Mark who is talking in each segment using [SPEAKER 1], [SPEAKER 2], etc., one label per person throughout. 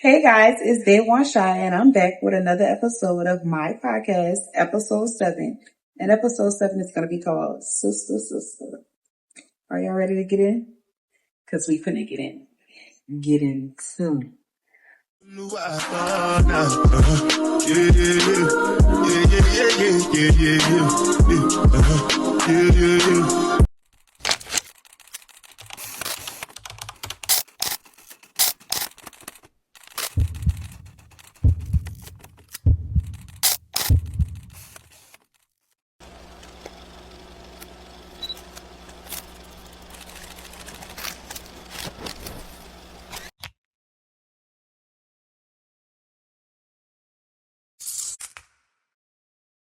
[SPEAKER 1] Hey guys, it's Day One Shy, and I'm back with another episode of my podcast, episode 7. And episode 7 is going to be called Sista Sista. Are y'all ready to get in? Because we finna get in.
[SPEAKER 2] Get in soon.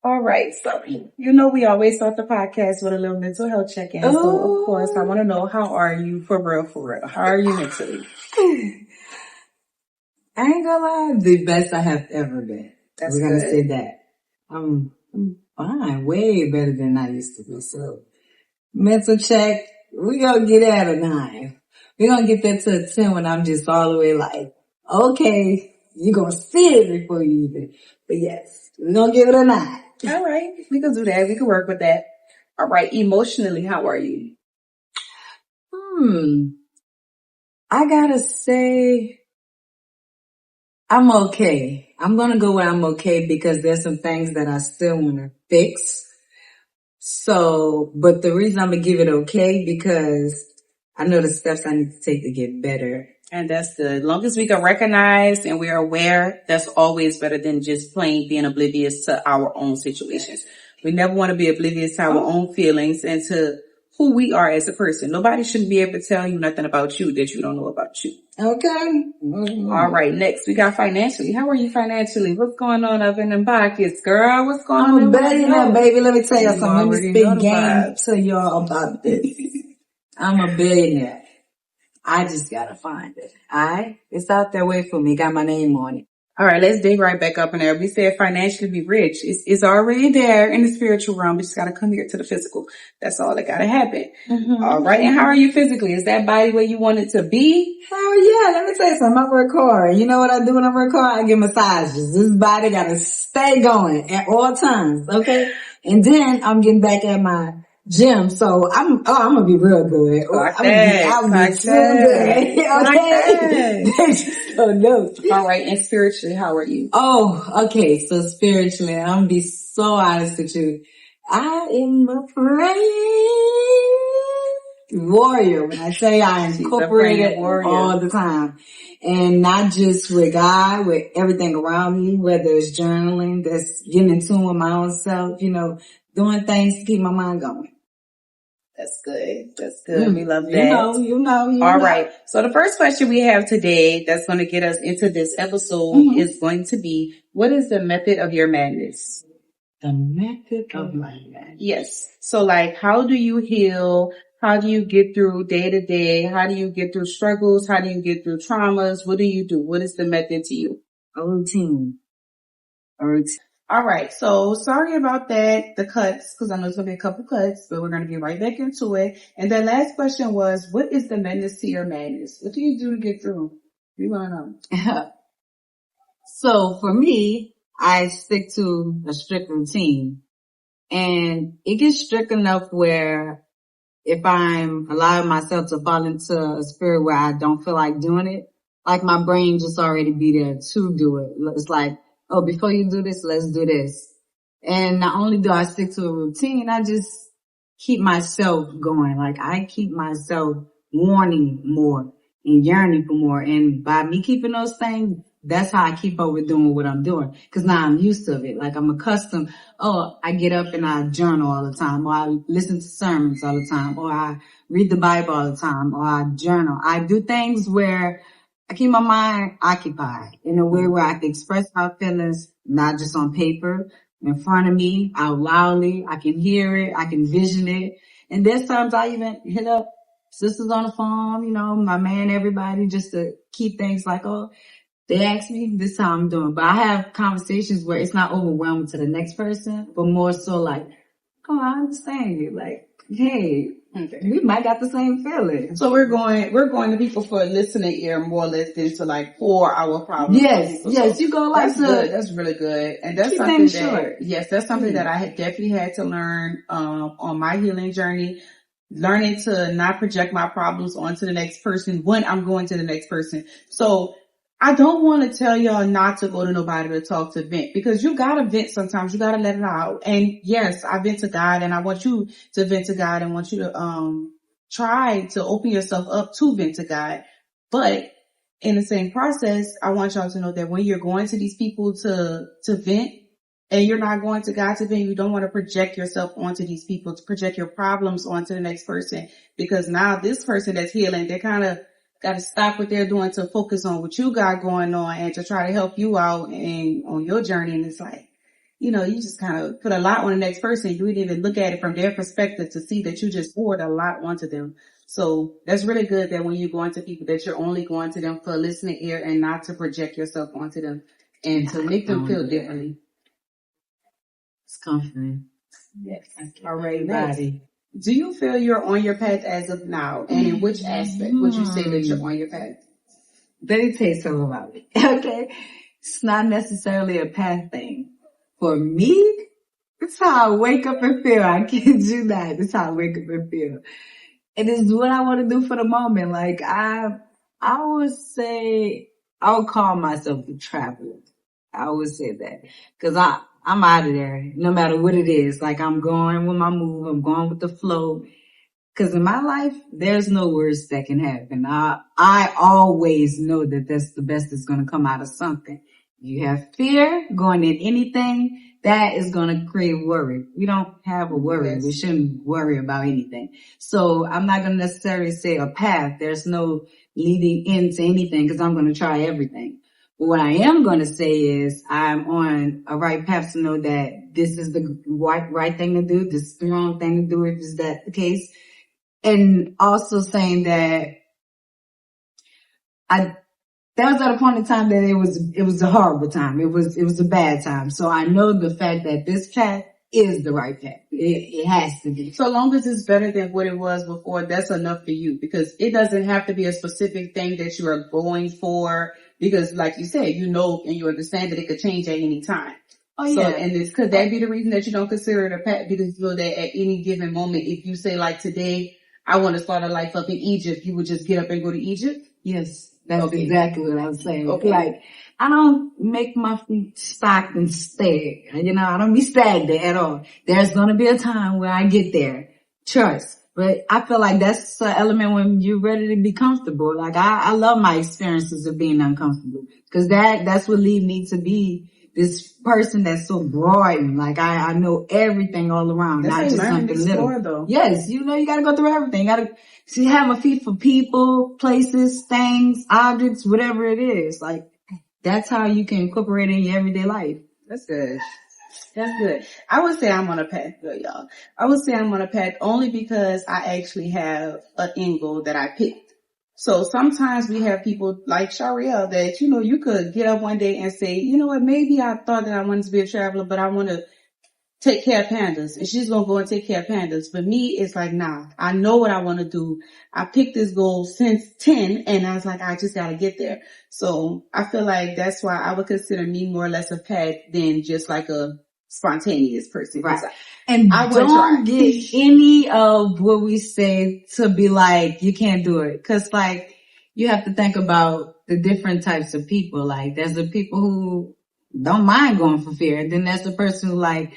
[SPEAKER 1] All right, so you know we always start the podcast with a little mental health check-in. So of course I want to know, how are you for real? How are you mentally?
[SPEAKER 2] I ain't gonna lie, the best I have ever been.
[SPEAKER 1] That's
[SPEAKER 2] We're gonna
[SPEAKER 1] good.
[SPEAKER 2] say that. I'm fine, way better than I used to be. So mental check, we gonna get at a 9. We're gonna get that to a 10 when I'm just all the way like, okay, you're gonna see it before you even. But yes, we're gonna give it a 9.
[SPEAKER 1] All right, we can do that. We can work with that. All right, emotionally, how are you?
[SPEAKER 2] I gotta say, I'm okay. I'm gonna go with I'm okay because there's some things that I still wanna fix. So, but the reason I'm gonna give it okay because I know the steps I need to take to get better.
[SPEAKER 1] And that's good. As long as we can recognize and we're aware, that's always better than just plain being oblivious to our own situations. We never want to be oblivious to our own feelings and to who we are as a person. Nobody shouldn't be able to tell you nothing about you that you don't know about you.
[SPEAKER 2] Okay.
[SPEAKER 1] All right, next we got financially. How are you financially? What's going on up in them pockets, girl? What's going on?
[SPEAKER 2] I'm a billionaire, baby. Let me tell you something. Let me
[SPEAKER 1] already
[SPEAKER 2] speak
[SPEAKER 1] know the
[SPEAKER 2] game
[SPEAKER 1] vibes.
[SPEAKER 2] to y'all about this. I'm a billionaire. I just gotta find it. Alright? It's out there, wait for me. Got my name on it.
[SPEAKER 1] All right, let's dig right back up in there. We said financially be rich. It's already there in the spiritual realm. We just got to come here to the physical. That's all that got to happen. All right, and how are you physically? Is that body where you want it to be?
[SPEAKER 2] Hell yeah, let me tell you something. I work hard. You know what I do when I work hard? I get massages. This body gotta stay going at all times, okay? And then I'm getting back at my gym, so I'm gonna be real good. I'm gonna be so good. Okay? So dope.
[SPEAKER 1] All right, and spiritually, how are you?
[SPEAKER 2] Oh, okay. So spiritually, I'm gonna be so honest with you. I am a praying warrior. When I say I incorporate it all the time. And not just with God, with everything around me, whether it's journaling, that's getting in tune with my own self, you know, doing things to keep my mind going.
[SPEAKER 1] That's good. That's good. We love that.
[SPEAKER 2] You know.
[SPEAKER 1] All right. So the first question we have today that's going to get us into this episode is going to be, what is the method of your madness?
[SPEAKER 2] The method of my madness.
[SPEAKER 1] Yes. So like, how do you heal? How do you get through day to day? How do you get through struggles? How do you get through traumas? What do you do? What is the method to you?
[SPEAKER 2] A routine.
[SPEAKER 1] All right. So sorry about that, the cuts, because I know it's going to be a couple cuts, but we're going to get right back into it. And the last question was, what is the madness to your madness? What do you do to get through? We want to know.
[SPEAKER 2] So for me, I stick to a strict routine, and it gets strict enough where if I'm allowing myself to fall into a spirit where I don't feel like doing it, like my brain just already be there to do it. It's like, oh, before you do this, let's do this. And not only do I stick to a routine, I just keep myself going. Like I keep myself wanting more and yearning for more. And by me keeping those things, that's how I keep up with doing what I'm doing. Cause now I'm used to it. Like I'm accustomed. Oh, I get up and I journal all the time, or I listen to sermons all the time, or I read the Bible all the time, or I journal. I do things where I keep my mind occupied in a way where I can express my feelings, not just on paper, in front of me, out loudly. I can hear it. I can vision it. And there's times I even hit up sisters on the phone, you know, my man, everybody, just to keep things like, oh, they ask me, this is how I'm doing. But I have conversations where it's not overwhelming to the next person, but more so like, oh, I understand you. Like, hey,
[SPEAKER 1] Okay.
[SPEAKER 2] We might got the same feeling.
[SPEAKER 1] So we're going to people for listening ear more or less than to like pour our problems.
[SPEAKER 2] Yes,
[SPEAKER 1] so
[SPEAKER 2] you go like
[SPEAKER 1] that's good. That's really good. And that's something that, yes, that's something that I had definitely had to learn, on my healing journey. Learning to not project my problems onto the next person when I'm going to the next person. So I don't want to tell y'all not to go to nobody to talk to vent, because you gotta vent sometimes. You gotta let it out. And yes, I vent to God, and I want you to vent to God, and want you to try to open yourself up to vent to God. But in the same process, I want y'all to know that when you're going to these people to vent, and you're not going to God to vent, you don't want to project yourself onto these people, to project your problems onto the next person, because now this person that's healing, they kind of got to stop what they're doing to focus on what you got going on and to try to help you out and on your journey. And it's like, you just kind of put a lot on the next person. You didn't even look at it from their perspective to see that you just poured a lot onto them. So that's really good that when you're going to people, that you're only going to them for a listening ear and not to project yourself onto them and to make them feel differently.
[SPEAKER 2] It's comforting.
[SPEAKER 1] Yes. All right, buddy. Do you feel you're on your path as of now? And in which aspect would you say that you're on your path?
[SPEAKER 2] Let me tell you something about it. Okay. It's not necessarily a path thing. For me, it's how I wake up and feel. I kid you not. It's how I wake up and feel. It is what I want to do for the moment. Like I would say, I would call myself a traveler. I would say that. Cause I'm out of there, no matter what it is. Like I'm going with my move, I'm going with the flow. Cause in my life, there's no worst that can happen. I always know that that's the best that's gonna come out of something. You have fear going in anything, that is gonna create worry. We don't have a worry. Yes. We shouldn't worry about anything. So I'm not gonna necessarily say a path. There's no leading into anything, cause I'm gonna try everything. What I am going to say is I'm on a right path to know that this is the right thing to do. This is the wrong thing to do if is that the case. And also saying that that was at a point in time that it was a horrible time. It was a bad time. So I know the fact that this path is the right path. It has to be.
[SPEAKER 1] So long as it's better than what it was before, that's enough for you, because it doesn't have to be a specific thing that you are going for. Because like you said, you know and you understand that it could change at any time.
[SPEAKER 2] Oh yeah.
[SPEAKER 1] So, and could that be the reason that you don't consider it a path? Because you know that at any given moment, if you say like today, I want to start a life up in Egypt, you would just get up and go to Egypt?
[SPEAKER 2] Yes, that's exactly what I was saying. Okay. Like, I don't make my feet stock and stay. I don't be stagnant at all. There's going to be a time where I get there. Trust. But I feel like that's an element when you're ready to be comfortable. Like I love my experiences of being uncomfortable, because that's what lead me to be this person that's so broad. Like I know everything all around,
[SPEAKER 1] that's
[SPEAKER 2] not just something little.
[SPEAKER 1] Though.
[SPEAKER 2] Yes, you gotta go through everything. You gotta have a feet for people, places, things, objects, whatever it is. Like that's how you can incorporate it in your everyday life.
[SPEAKER 1] That's good. That's good. I would say I'm on a path, though, y'all. I would say I'm on a path only because I actually have an end goal that I picked. So sometimes we have people like Shyrealle that, you could get up one day and say, you know what, maybe I thought that I wanted to be a traveler, but I want to take care of pandas. And she's going to go and take care of pandas. For me, it's like, nah, I know what I want to do. I picked this goal since 10 and I was like, I just got to get there. So I feel like that's why I would consider me more or less a path than just like a spontaneous person.
[SPEAKER 2] Right. And I don't get any of what we say to be like, you can't do it. Cause like, you have to think about the different types of people. Like there's the people who don't mind going for fear. And then there's the person who like,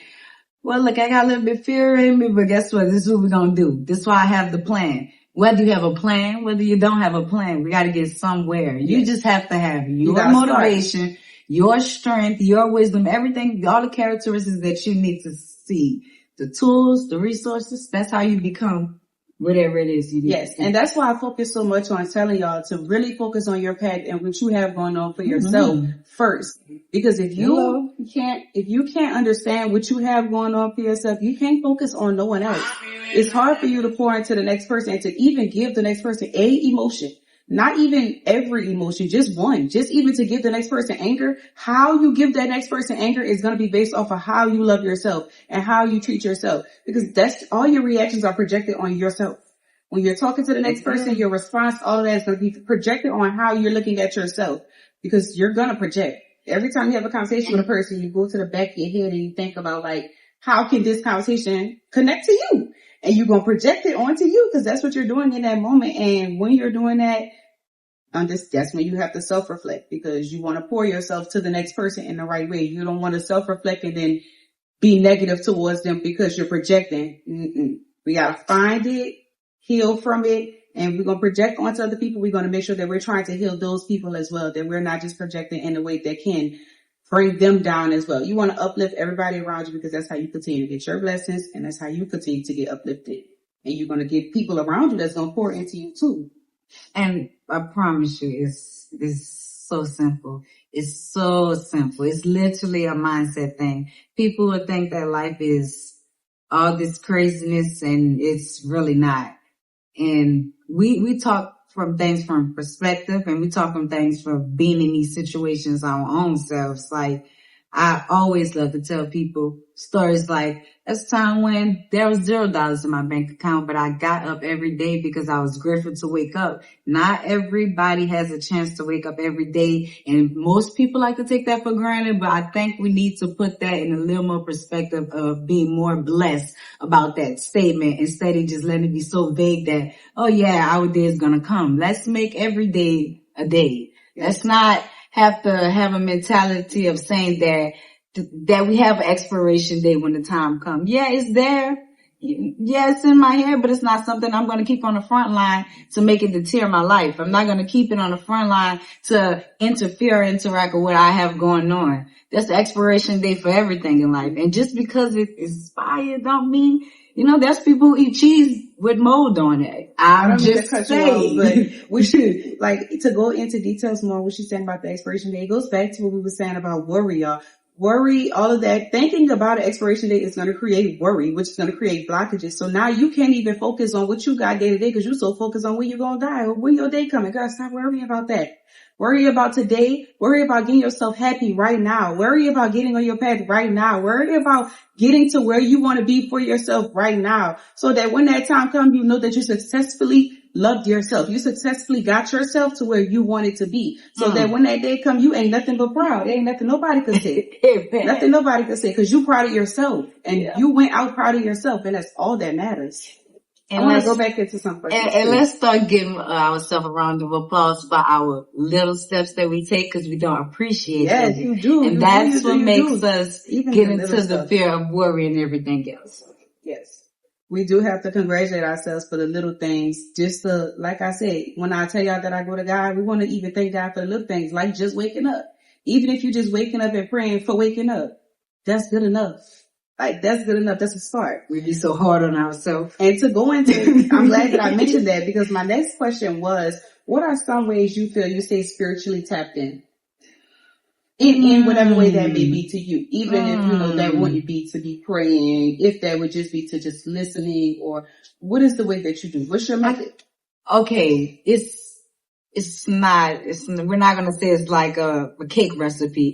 [SPEAKER 2] well, look, I got a little bit of fear in me, but guess what? This is what we're going to do. This is why I have the plan. Whether you have a plan, whether you don't have a plan, we got to get somewhere. Yes. You just have to have your motivation, your strength, your wisdom, everything, all the characteristics that you need to see. The tools, the resources, that's how you become whatever it is you do.
[SPEAKER 1] Yes, and that's why I focus so much on telling y'all to really focus on your path and what you have going on for yourself first. Because if you can't understand what you have going on for yourself, you can't focus on no one else. It's hard for you to pour into the next person and to even give the next person a emotion. Not even every emotion, just one. Just even to give the next person anger, how you give that next person anger is going to be based off of how you love yourself and how you treat yourself. Because that's all your reactions are projected on yourself. When you're talking to the next person, your response, all of that is going to be projected on how you're looking at yourself, because you're going to project. Every time you have a conversation with a person, you go to the back of your head and you think about like, how can this conversation connect to you? And you're going to project it onto you, because that's what you're doing in that moment. And when you're doing that, that's when you have to self-reflect, because you want to pour yourself to the next person in the right way. You don't want to self-reflect and then be negative towards them because you're projecting. We got to find it, heal from it, and we're going to project onto other people. We're going to make sure that we're trying to heal those people as well, that we're not just projecting in a way that can bring them down as well. You want to uplift everybody around you, because that's how you continue to get your blessings, and that's how you continue to get uplifted. And you're going to get people around you that's going to pour into you too.
[SPEAKER 2] And I promise you, it's so simple. It's so simple. It's literally a mindset thing. People would think that life is all this craziness, and it's really not. And we talk from things from perspective, and we talk from things from being in these situations our own selves. Like, I always love to tell people stories like, that's a time when there was $0 in my bank account, but I got up every day because I was grateful to wake up. Not everybody has a chance to wake up every day, and most people like to take that for granted, but I think we need to put that in a little more perspective of being more blessed about that statement, instead of just letting it be so vague that, oh yeah, our day is gonna come. Let's make every day a day. Let's not have to have a mentality of saying that we have an expiration date when the time comes. Yeah, it's there. Yeah, it's in my head, but it's not something I'm going to keep on the front line to make it deter my life. I'm not going to keep it on the front line to interfere or interact with what I have going on. That's the expiration date for everything in life. And just because it's expired don't mean, there's people who eat cheese with mold on it. I'm just saying.
[SPEAKER 1] But we should, to go into details more, what she's saying about the expiration date, it goes back to what we were saying about worry, y'all. Worry, all of that, thinking about an expiration date is going to create worry, which is going to create blockages. So now you can't even focus on what you got day to day, because you're so focused on when you're going to die or when your day coming. Girl, stop worrying about that. Worry about today. Worry about getting yourself happy right now. Worry about getting on your path right now. Worry about getting to where you want to be for yourself right now, so that when that time comes, you know that you successfully loved yourself. You successfully got yourself to where you wanted to be, so that when that day comes, you ain't nothing but proud. There ain't nothing nobody could say. Nothing nobody could say, because you proud of yourself, and you went out proud of yourself, and that's all that matters. And I want to go back into some questions.
[SPEAKER 2] And let's start giving ourselves a round of applause for our little steps that we take, because we don't appreciate it.
[SPEAKER 1] Yes, you do.
[SPEAKER 2] And that's what makes us get into the fear of worry and everything else.
[SPEAKER 1] Yes. We do have to congratulate ourselves for the little things. Just to, like I said, when I tell y'all that I go to God, we want to even thank God for the little things, like just waking up. Even if you're just waking up and praying for waking up, that's good enough. That's good enough. That's a start.
[SPEAKER 2] We be so hard on ourselves.
[SPEAKER 1] And to go into, I'm glad that I mentioned that, because my next question was, what are some ways you feel you stay spiritually tapped in? In whatever way that may be to you. Even if, that wouldn't be to be praying, if that would just be to just listening, or what is the way that you do? What's your method?
[SPEAKER 2] Okay. We're not going to say it's like a cake recipe.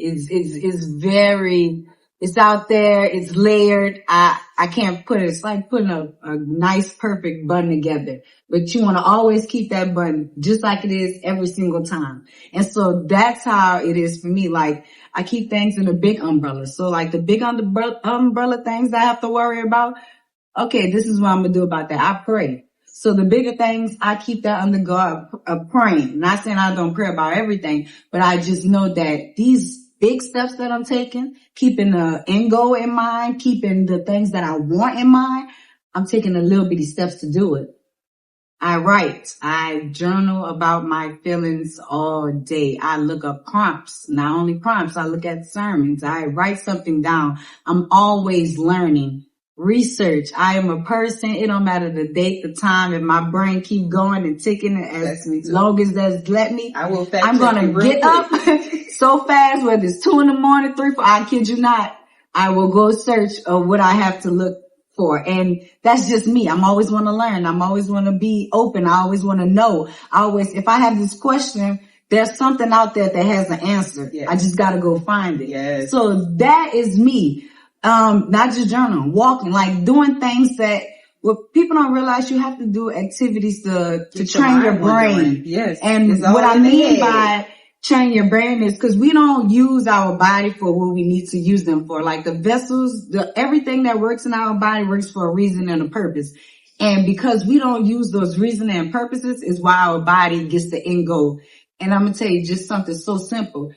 [SPEAKER 2] It's out there. It's layered. I can't put it. It's like putting a nice, perfect bun together. But you want to always keep that bun just like it is every single time. And so that's how it is for me. Like, I keep things in a big umbrella. So like the big umbrella things I have to worry about. Okay, this is what I'm going to do about that. I pray. So the bigger things, I keep that under God praying. Not saying I don't pray about everything, but I just know that these big steps that I'm taking, keeping the end goal in mind, keeping the things that I want in mind, I'm taking the little bitty steps to do it. I write. I journal about my feelings all day. I look up prompts. Not only prompts, I look at sermons. I write something down. I'm always learning. Research. I am a person. It don't matter the date, the time. If my brain keep going and ticking as long as that's let me, I'm going to get up so fast, whether it's 2 a.m, 3, 4, I kid you not. I will go search of what I have to look for. And that's just me. I'm always want to learn. I'm always want to be open. I always want to know. If I have this question, there's something out there that has an answer. Yes. I just got to go find it.
[SPEAKER 1] Yes.
[SPEAKER 2] So that is me. Not just journaling, walking, like doing things that what people don't realize, you have to do activities to train your brain.
[SPEAKER 1] Yes.
[SPEAKER 2] And what I mean by train your brain is because we don't use our body for what we need to use them for. Like the vessels, everything that works in our body works for a reason and a purpose. And because we don't use those reasons and purposes is why our body gets the end goal. And I'm going to tell you just something so simple.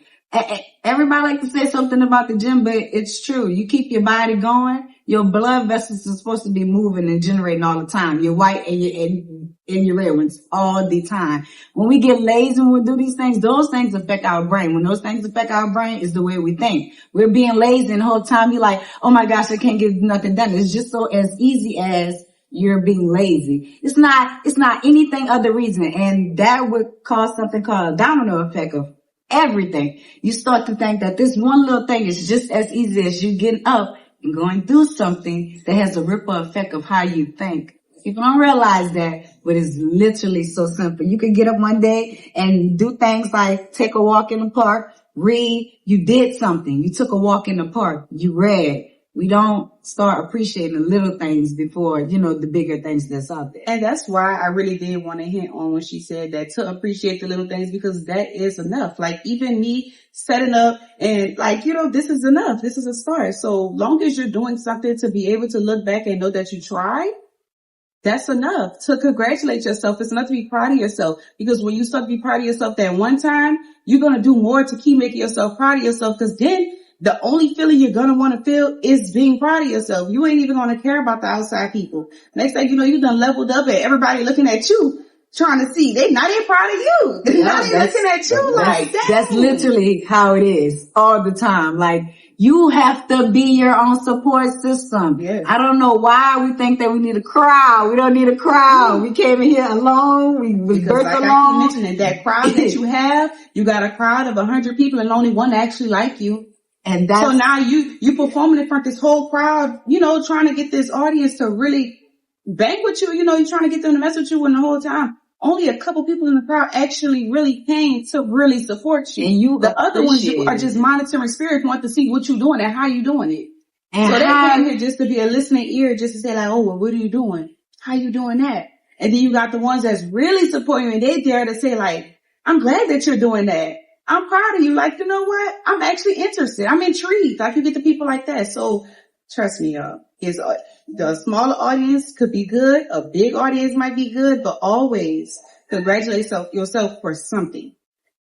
[SPEAKER 2] Everybody like to say something about the gym, but it's true. You keep your body going, your blood vessels are supposed to be moving and generating all the time. Your white and your red ones all the time. When we get lazy and we do these things, those things affect our brain. When those things affect our brain, is the way we think. We're being lazy and the whole time you're like, oh my gosh, I can't get nothing done. It's just so as easy as you're being lazy. It's not anything other reason. And that would cause something called a domino effect of everything. You start to think that this one little thing is just as easy as you getting up and going through something that has a ripple effect of how you think. People don't realize that, but it's literally so simple. You could get up one day and do things like take a walk in the park, read. You did something. You took a walk in the park. You read. We don't start appreciating the little things before, the bigger things that's out there.
[SPEAKER 1] And that's why I really did want to hint on when she said that, to appreciate the little things, because that is enough. Like even me setting up and like, this is enough. This is a start. So long as you're doing something to be able to look back and know that you tried, that's enough to congratulate yourself. It's enough to be proud of yourself, because when you start to be proud of yourself that one time, you're going to do more to keep making yourself proud of yourself, because then the only feeling you're going to want to feel is being proud of yourself. You ain't even going to care about the outside people. Next thing you know, you done leveled up and everybody looking at you, trying to see. They're not even proud of you. They're not even looking at you like that.
[SPEAKER 2] That's literally how it is all the time. Like, you have to be your own support system.
[SPEAKER 1] Yes.
[SPEAKER 2] I don't know why we think that we need a crowd. We don't need a crowd. We came in here alone. We was birthed alone.
[SPEAKER 1] I keep mentioning, that crowd that you have, you got a crowd of 100 people and only one actually like you.
[SPEAKER 2] And that's,
[SPEAKER 1] so now you performing in front of this whole crowd, trying to get this audience to really bank with you. You're trying to get them to mess with you, and the whole time only a couple people in the crowd actually really came to really support you. And the other ones you are just monitoring spirits, want to see what you're doing and how you doing it. And so they came here just to be a listening ear, just to say like, oh, well, what are you doing? How you doing that? And then you got the ones that's really supporting you, and they dare to say like, I'm glad that you're doing that. I'm proud of you. Like, you know what? I'm actually interested. I'm intrigued. I can get the people like that. So trust me, y'all. The smaller audience could be good. A big audience might be good, but always congratulate yourself for something.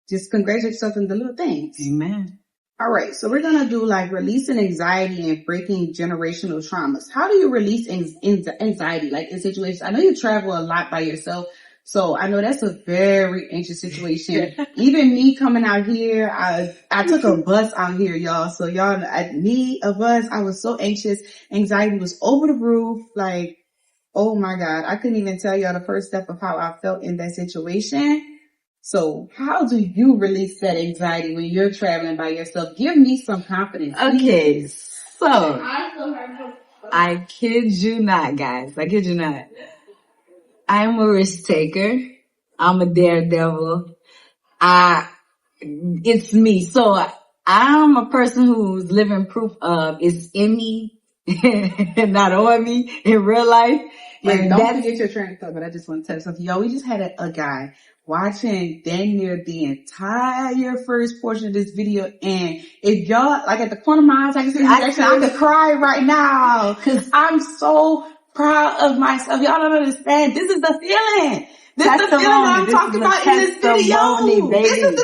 [SPEAKER 1] Just congratulate yourself in the little things.
[SPEAKER 2] Amen.
[SPEAKER 1] All right. So we're going to do like releasing anxiety and breaking generational traumas. How do you release anxiety? Like in situations, I know you travel a lot by yourself. So I know that's a very anxious situation. Even me coming out here, I took a bus out here, y'all. So y'all, a bus, I was so anxious. Anxiety was over the roof. Like, oh my God. I couldn't even tell y'all the first step of how I felt in that situation. So how do you release that anxiety when you're traveling by yourself? Give me some confidence.
[SPEAKER 2] Okay. So I kid you not, guys. I kid you not. I'm a risk taker. I'm a daredevil. It's me. So I'm a person who's living proof of it's in me, not on me in real life.
[SPEAKER 1] And don't forget your train of thought, but I just want to tell you something. Y'all, we just had a guy watching dang near the entire first portion of this video. And if y'all, like at the corner of my eyes, I can see I could cry right now because I'm so proud of myself. Y'all don't understand. This is the feeling. This is the feeling that I'm talking about in this video. Baby.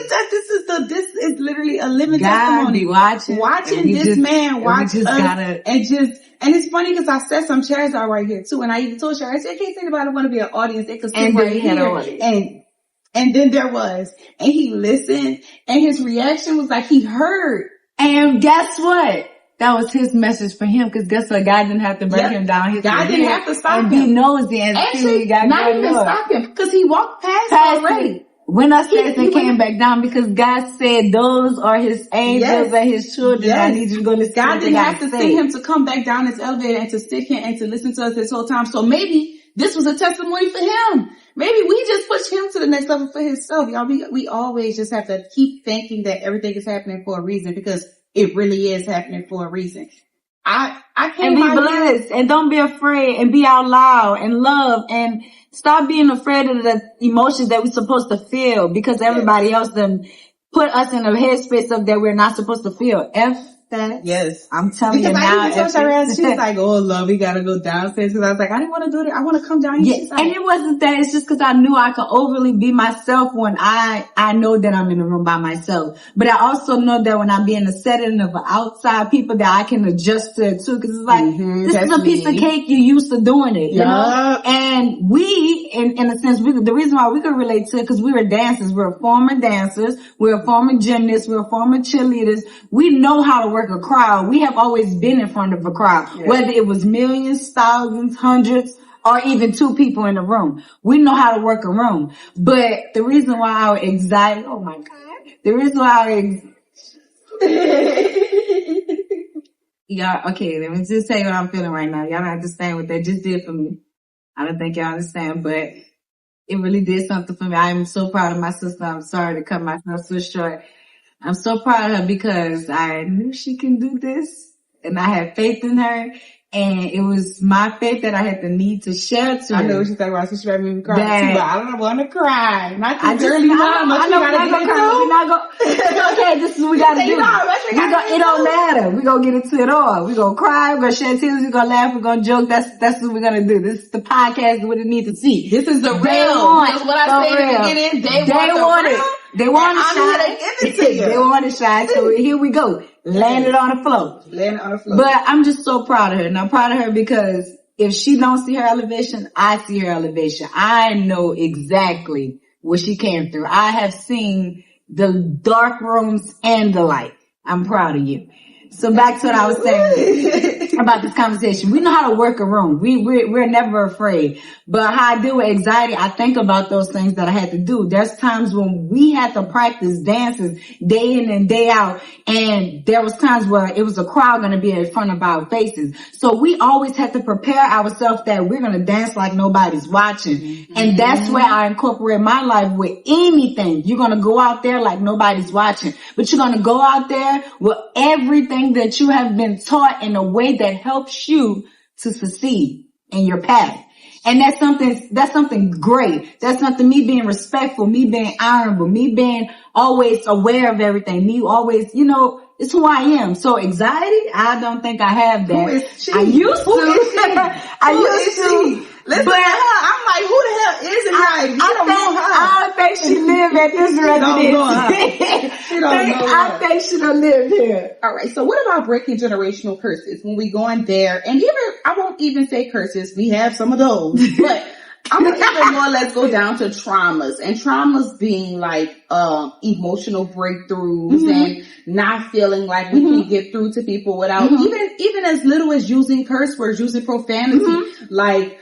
[SPEAKER 1] This is literally a living testimony. Watching this man watch us and it's funny because I set some chairs out right here too. And I even told Shyrealle, I said, I can't think about it want to be an audience. They could sit right here. And then there was, and he listened and his reaction was like he heard.
[SPEAKER 2] And guess what? That was his message for him, because guess what? God didn't have to break him down.
[SPEAKER 1] God didn't have to stop him.
[SPEAKER 2] And be nosy and
[SPEAKER 1] actually, not even stop him, because he walked past already.
[SPEAKER 2] Went upstairs and came back down, because God said those are his angels and his children. I need you to go listen.
[SPEAKER 1] God didn't have to send him to come back down this elevator and to sit here and to listen to us this whole time. So maybe this was a testimony for him. Maybe we just pushed him to the next level for himself. Y'all, we always just have to keep thinking that everything is happening for a reason, because it really is happening for a reason. I
[SPEAKER 2] And
[SPEAKER 1] can't
[SPEAKER 2] be blessed and don't be afraid and be out loud and love and stop being afraid of the emotions that we're supposed to feel because everybody else done put us in a headspace of that we're not supposed to feel. That.
[SPEAKER 1] Yes.
[SPEAKER 2] I'm telling
[SPEAKER 1] because
[SPEAKER 2] you now.
[SPEAKER 1] I even told Shyrealle, she's like, oh, love, we gotta go downstairs. Cause I was like, I didn't want to do that. I want to come down here.
[SPEAKER 2] Yeah, like, and it wasn't that. It's just cause I knew I could overly be myself when I know that I'm in the room by myself. But I also know that when I be in the setting of outside people that I can adjust to it too. Cause it's like, this is a piece of cake. You used to doing it, you know? And we, in a sense, the reason why we could relate to it, cause we were dancers. We were former dancers. We were former gymnasts. We were former cheerleaders. We know how to work a crowd. We have always been in front of a crowd, whether it was millions, thousands, hundreds, or even two people in the room. We know how to work a room. But the reason why our anxiety, oh my God, the reason why y'all, okay, let me just tell you what I'm feeling right now. Y'all don't understand what that just did for me. I don't think y'all understand, but it really did something for me. I am so proud of my sister. I'm sorry to cut myself so short. I'm so proud of her because I knew she can do this and I had faith in her. And it was my faith that I had the need to share to her.
[SPEAKER 1] I know what she's talking about. She made me cry too, but I don't want to cry. Not too early, mama.
[SPEAKER 2] I know we're not gonna cry. We're not gonna. Okay, this is what we gotta do. It don't matter. We're gonna get into it all. We're gonna cry. We're gonna shed tears. We're gonna laugh. We're gonna joke. That's what we're gonna do. This is the podcast. What they need to see.
[SPEAKER 1] This is the real. That's what I said at the beginning. They want it.
[SPEAKER 2] They want to shine. They want to shine. So here we go. Landed on the floor. But I'm just so proud of her. And I'm proud of her because if she don't see her elevation, I see her elevation. I know exactly what she came through. I have seen the dark rooms and the light. I'm proud of you. So back to what I was saying about this conversation. We know how to work a room. We're never afraid. But how I deal with anxiety, I think about those things that I had to do. There's times when we had to practice dances day in and day out. And there was times where it was a crowd going to be in front of our faces. So we always had to prepare ourselves that we're going to dance like nobody's watching. Mm-hmm. And that's where I incorporate my life with anything. You're going to go out there like nobody's watching. But you're going to go out there with everything that you have been taught in a way that helps you to succeed in your path. And that's something great. That's something, me being respectful, me being honorable, me being always aware of everything, me always, it's who I am. So anxiety, I don't think I have that.
[SPEAKER 1] Who is she?
[SPEAKER 2] I used to.
[SPEAKER 1] Listen to her. I'm like, who the hell is anxiety? I don't know her.
[SPEAKER 2] I don't think she live at this residence.
[SPEAKER 1] She don't know her.
[SPEAKER 2] I think she don't live here.
[SPEAKER 1] All right. So what about breaking generational curses when we go in there? And I won't even say curses. We have some of those, but I'm going to even more or less go down to traumas, and traumas being like, emotional breakthroughs and not feeling like we can get through to people without even as little as using curse words, using profanity, like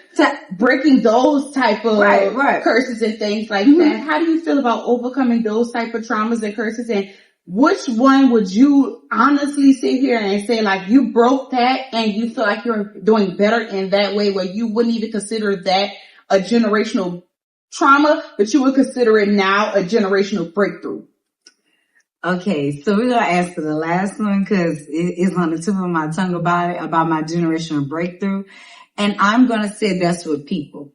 [SPEAKER 1] breaking those type of curses and things like that. How do you feel about overcoming those type of traumas and curses, and which one would you honestly sit here and say like you broke that and you feel like you're doing better in that way, where you wouldn't even consider that a generational trauma, but you would consider it now a generational breakthrough?
[SPEAKER 2] Okay, so we're going to answer the last one because it's on the tip of my tongue about my generational breakthrough. And I'm going to say that's with people.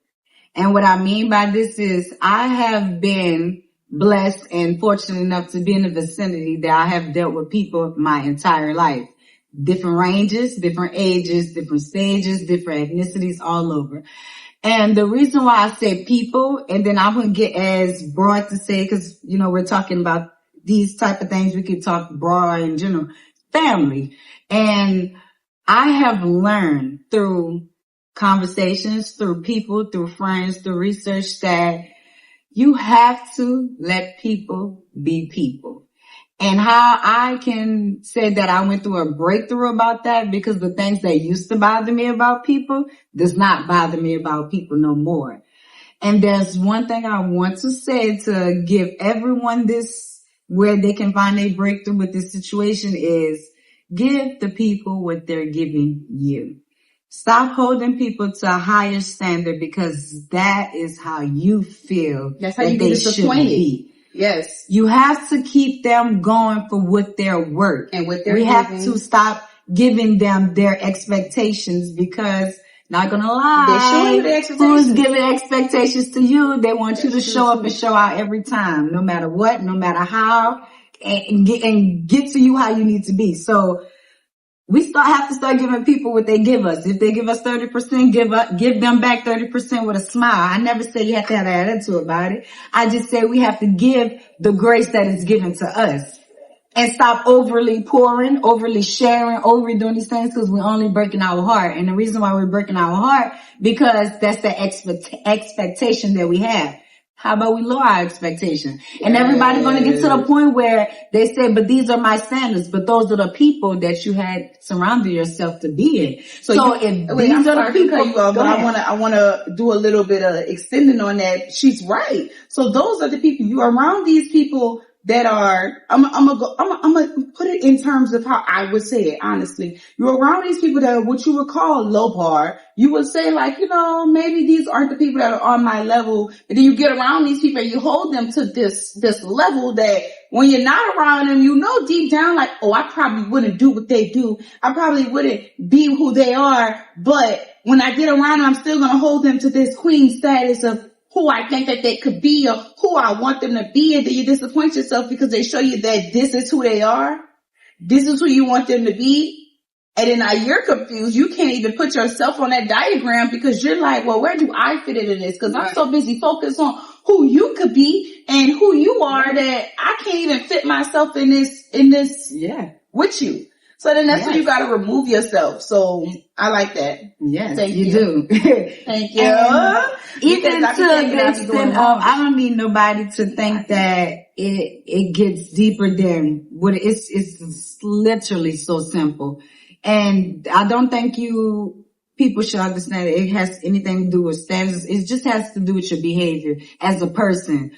[SPEAKER 2] And what I mean by this is I have been blessed and fortunate enough to be in the vicinity that I have dealt with people my entire life. Different ranges, different ages, different stages, different ethnicities, all over. And the reason why I say people, and then I'm going to get as broad to say, because, we're talking about these type of things. We could talk broad in general. Family. And I have learned through conversations, through people, through friends, through research, that you have to let people be people. And how I can say that I went through a breakthrough about that, because the things that used to bother me about people does not bother me about people no more. And there's one thing I want to say to give everyone this, where they can find a breakthrough with this situation, is give the people what they're giving you. Stop holding people to a higher standard, because that is how you feel.
[SPEAKER 1] That's how you get disappointed. Yes.
[SPEAKER 2] You have to keep them going for what they're worth.
[SPEAKER 1] And what they're
[SPEAKER 2] We have to stop giving them their expectations, because not gonna lie,
[SPEAKER 1] they're showing you the expectations.
[SPEAKER 2] Who's giving expectations to you? They want you to show up and show out every time, no matter what, no matter how, and get to you how you need to be. So we have to start giving people what they give us. If they give us 30%, give them back 30% with a smile. I never say you have to have an attitude about it. I just say we have to give the grace that is given to us. And stop overly pouring, overly sharing, overly doing these things, because we're only breaking our heart. And the reason why we're breaking our heart, because that's the expectation that we have. How about we lower our expectation? And everybody's going to get to the point where they say, but these are my standards. But those are the people that you had surrounded yourself to be in. So if these are the people,
[SPEAKER 1] I want to do a little bit of extending on that. She's right. So those are the people you are around. These people that are, I'm gonna put it in terms of how I would say it, honestly. You're around these people that are what you would call low bar. You would say like, maybe these aren't the people that are on my level. And then you get around these people and you hold them to this level that when you're not around them, deep down like, oh, I probably wouldn't do what they do. I probably wouldn't be who they are. But when I get around them, I'm still going to hold them to this queen status of who I think that they could be or who I want them to be, and then you disappoint yourself because they show you that this is who they are. This is who you want them to be. And then now you're confused. You can't even put yourself on that diagram because you're like, well, where do I fit in this? Because I'm so busy focused on who you could be and who you are that I can't even fit myself in this with you. So then that's when you got to remove yourself. So I like that.
[SPEAKER 2] Yes,
[SPEAKER 1] Thank
[SPEAKER 2] you do.
[SPEAKER 1] Thank you.
[SPEAKER 2] Even to the extent of, I don't need nobody to think that it gets deeper than what it's literally so simple. And I don't think people should understand it has anything to do with status. It just has to do with your behavior as a person.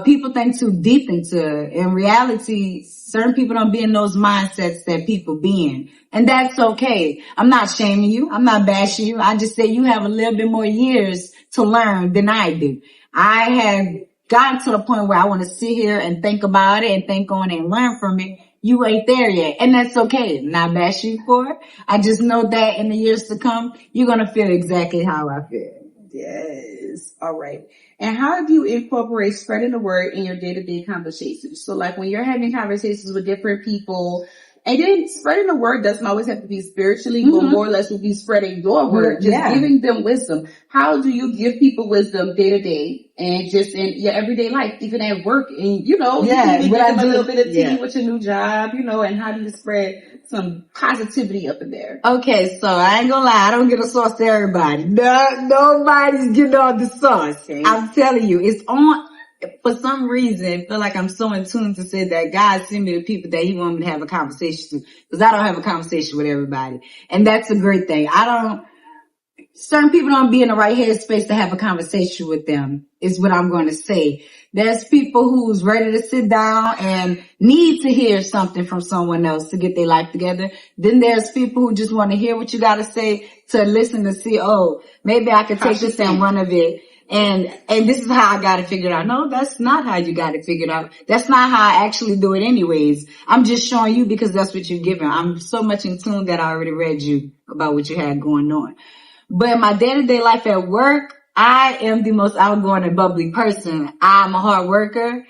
[SPEAKER 2] People think too deep into it. In reality, certain people don't be in those mindsets that people be in. And that's okay. I'm not shaming you. I'm not bashing you. I just say you have a little bit more years to learn than I do. I have gotten to the point where I want to sit here and think about it and think on it and learn from it. You ain't there yet. And that's okay. I'm not bashing you for it. I just know that in the years to come, you're going to feel exactly how I feel.
[SPEAKER 1] Yes. All right. And how do you incorporate spreading the word in your day-to-day conversations? So like when you're having conversations with different people, and then spreading the word doesn't always have to be spiritually, but more or less would be spreading your word, just giving them wisdom. How do you give people wisdom day to day and just in your everyday life, even at work? And, you can even give them a little bit of tea with your new job, and how do you spread some positivity up in there?
[SPEAKER 2] Okay, so I ain't gonna lie, I don't get a sauce to everybody. Nobody's getting all the sauce. Okay. I'm telling you, it's on. For some reason, I feel like I'm so in tune to say that God sent me the people that He wants me to have a conversation to, because I don't have a conversation with everybody, and that's a great thing. Certain people don't be in the right headspace to have a conversation with them, is what I'm going to say. There's people who's ready to sit down and need to hear something from someone else to get their life together. Then there's people who just want to hear what you got to say to listen to see, oh, maybe I could take this and run of it. And this is how I got it figured out. No, that's not how you got it figured out. That's not how I actually do it anyways. I'm just showing you because that's what you're given. I'm so much in tune that I already read you about what you had going on. But in my day-to-day life at work, I am the most outgoing and bubbly person. I'm a hard worker.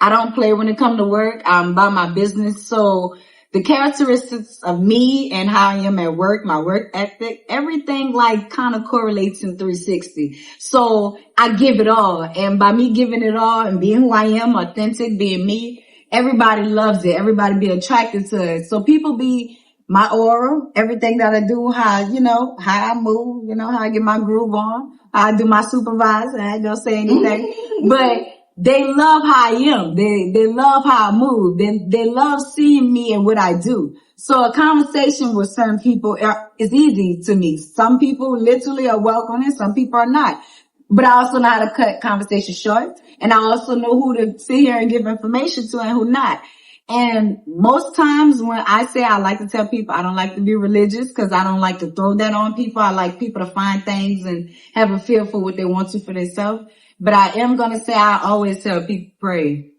[SPEAKER 2] I don't play when it comes to work. I'm about my business. So the characteristics of me and how I am at work, my work ethic, everything kind of correlates in 360. So I give it all. And by me giving it all and being who I am, authentic, being me, everybody loves it. Everybody be attracted to it. So people be my aura, everything that I do, how I move, how I get my groove on, how I do my supervisor. I ain't gonna say anything, but they love how I am. They love how I move. They love seeing me and what I do. So a conversation with certain people is easy to me. Some people literally are welcoming, some people are not. But I also know how to cut conversation short, and I also know who to sit here and give information to and who not. And most times when I say I like to tell people I don't like to be religious because I don't like to throw that on people. I like people to find things and have a feel for what they want to for themselves. But I am going to say I always tell people pray.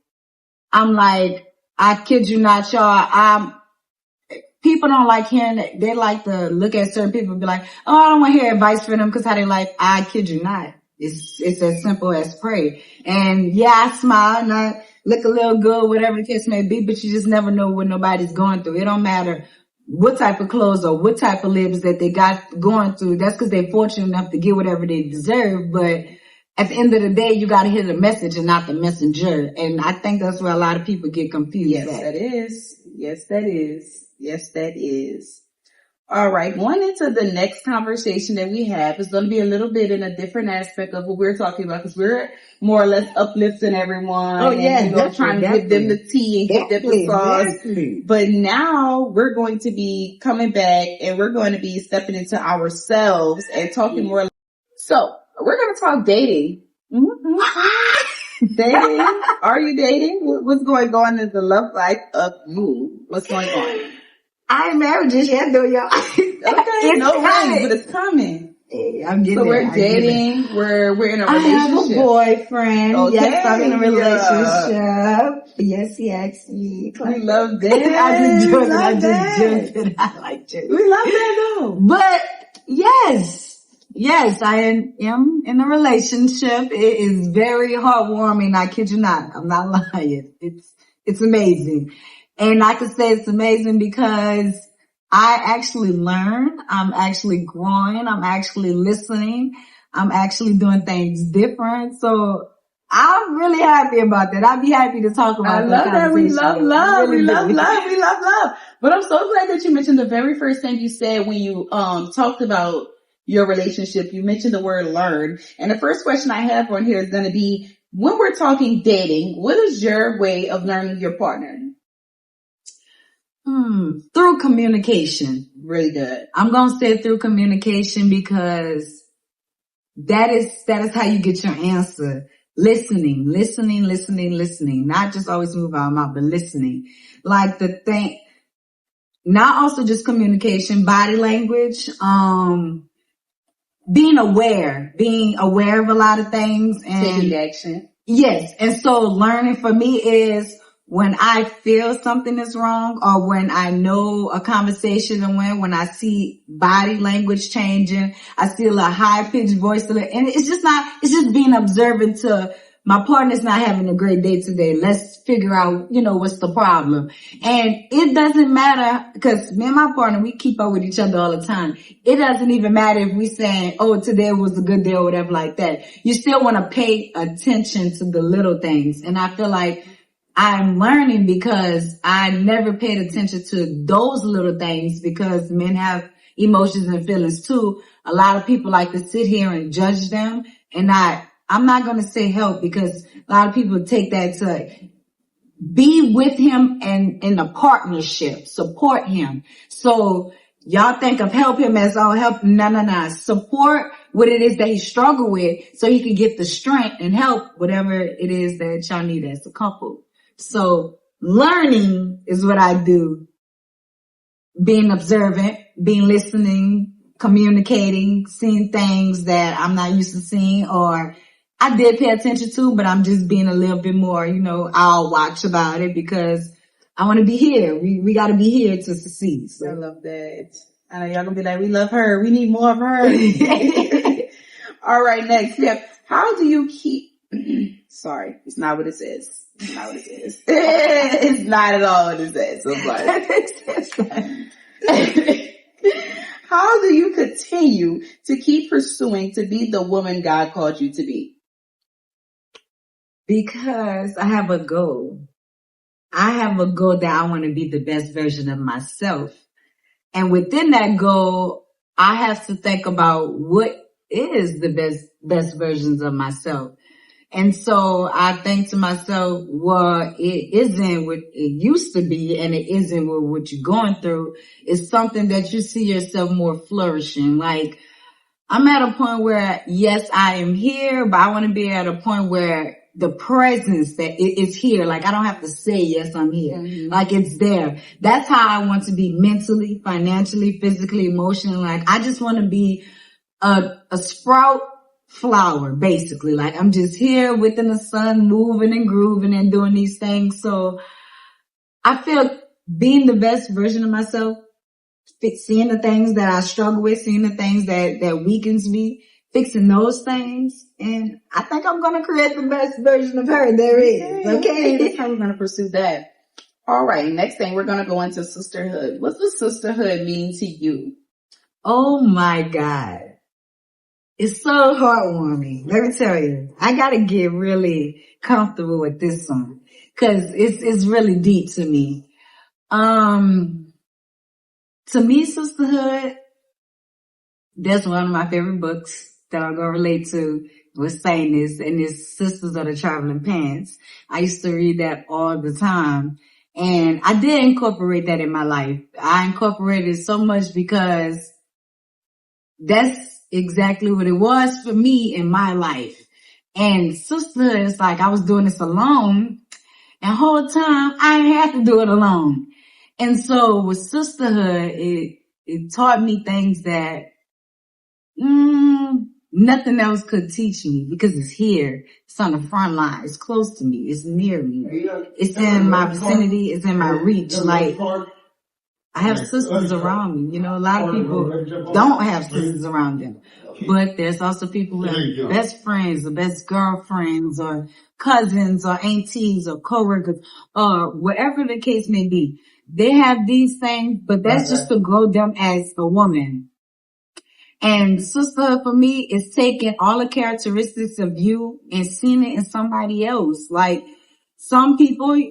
[SPEAKER 2] I'm like, I kid you not, y'all. people don't like hearing it. They like to look at certain people and be like, oh, I don't want to hear advice from them because how they like, I kid you not. It's as simple as pray. And yeah, I smile and I look a little good, whatever the case may be, but you just never know what nobody's going through. It don't matter what type of clothes or what type of lips that they got going through. That's because they're fortunate enough to get whatever they deserve. But at the end of the day, you got to hear the message and not the messenger. And I think that's where a lot of people get confused.
[SPEAKER 1] Yes, that is. Yes, that is. Yes, that is. All right. Going into the next conversation that we have is going to be a little bit in a different aspect of what we're talking about because we're more or less uplifting everyone.
[SPEAKER 2] Oh, yeah.
[SPEAKER 1] And, trying to give them the tea and give them the sauce.
[SPEAKER 2] Definitely.
[SPEAKER 1] But now we're going to be coming back and we're going to be stepping into ourselves and talking more. So we're going to talk dating. Mm-hmm. Dating. Are you dating? What's going on in the love life of you? What's going on?
[SPEAKER 2] I ain't married just yet, though, y'all.
[SPEAKER 1] Okay, no worries, but it's coming.
[SPEAKER 2] Hey, I'm getting
[SPEAKER 1] so we're dating. We're in a relationship.
[SPEAKER 2] I have a boyfriend.
[SPEAKER 1] Okay.
[SPEAKER 2] Yes, I'm in a relationship. Yes, he asked me.
[SPEAKER 1] We love that.
[SPEAKER 2] I just joking. I like joking.
[SPEAKER 1] We love that though.
[SPEAKER 2] But yes, I am in a relationship. It is very heartwarming. I kid you not. I'm not lying. It's amazing. And I could say it's amazing because I actually learn. I'm actually growing. I'm actually listening. I'm actually doing things different. So I'm really happy about that. I'd be happy to talk about that.
[SPEAKER 1] I love that. We love love. We love love. We love love. But I'm so glad that you mentioned the very first thing you said when you talked about your relationship. You mentioned the word learn. And the first question I have on here is going to be, when we're talking dating, what is your way of learning your partner?
[SPEAKER 2] Through communication.
[SPEAKER 1] Really good.
[SPEAKER 2] I'm going to say through communication because that is how you get your answer. Listening. Not just always move out of mouth, but listening. Like the thing, not also just communication, body language, being aware of a lot of things and
[SPEAKER 1] taking action.
[SPEAKER 2] Yes. And so learning for me is when I feel something is wrong or when I know a conversation and when I see body language changing, I see a little high pitched voice and it's just being observant to my partner's not having a great day today. Let's figure out, what's the problem. And it doesn't matter because me and my partner, we keep up with each other all the time. It doesn't even matter if we saying, oh, today was a good day or whatever like that. You still want to pay attention to the little things. And I feel like I'm learning because I never paid attention to those little things because men have emotions and feelings too. A lot of people like to sit here and judge them. And I'm not going to say help because a lot of people take that to be with him and in a partnership, support him. So y'all think of help him as all help. No. Support what it is that he struggled with so he can get the strength and help whatever it is that y'all need as a couple. So learning is what I do. Being observant, being listening, communicating, seeing things that I'm not used to seeing or I did pay attention to, but I'm just being a little bit more, I'll watch about it because I want to be here. We got to be here to succeed. So.
[SPEAKER 1] I love that. I know y'all gonna be like, we love her. We need more of her. All right, next. Yeah. How do you keep, sorry, it's not what it says. It's not what it is. It's not at all what it says. I'm sorry. How do you continue to keep pursuing to be the woman God called you to be?
[SPEAKER 2] Because I have a goal. I have a goal that I want to be the best version of myself. And within that goal, I have to think about what is the best versions of myself. And so I think to myself, well, it isn't what it used to be and it isn't what you're going through. It's something that you see yourself more flourishing. Like I'm at a point where, yes, I am here, but I want to be at a point where the presence that is here. Like I don't have to say, yes, I'm here. Mm-hmm. Like it's there. That's how I want to be mentally, financially, physically, emotionally. Like I just want to be a sprout flower, basically. Like I'm just here within the sun, moving and grooving and doing these things. So I feel being the best version of myself seeing the things that I struggle with, seeing the things that weakens me, fixing those things. And I think I'm going to create the best version of her there is. Okay.
[SPEAKER 1] That's how we're going to pursue that. All right. Next thing, we're going to go into sisterhood. What does sisterhood mean to you?
[SPEAKER 2] Oh my God. It's so heartwarming. Let me tell you, I got to get really comfortable with this one because it's really deep to me. To me, sisterhood, that's one of my favorite books that I'm going to relate to was saying this, and it's Sisters of the Traveling Pants. I used to read that all the time, and I did incorporate that in my life. I incorporated it so much because that's exactly what it was for me in my life. And sisterhood is like I was doing this alone, and the whole time I didn't have to do it alone. And so with sisterhood, it taught me things that nothing else could teach me because it's here. It's on the front line. It's close to me. It's near me. It's in my vicinity. It's in my reach. Like, I have sisters around me. You know, a lot of people don't have sisters around them. But there's also people who have best friends or best girlfriends or cousins or aunties or coworkers or whatever the case may be. They have these things, but that's just to grow them as a woman. And sisterhood for me is taking all the characteristics of you and seeing it in somebody else. Like some people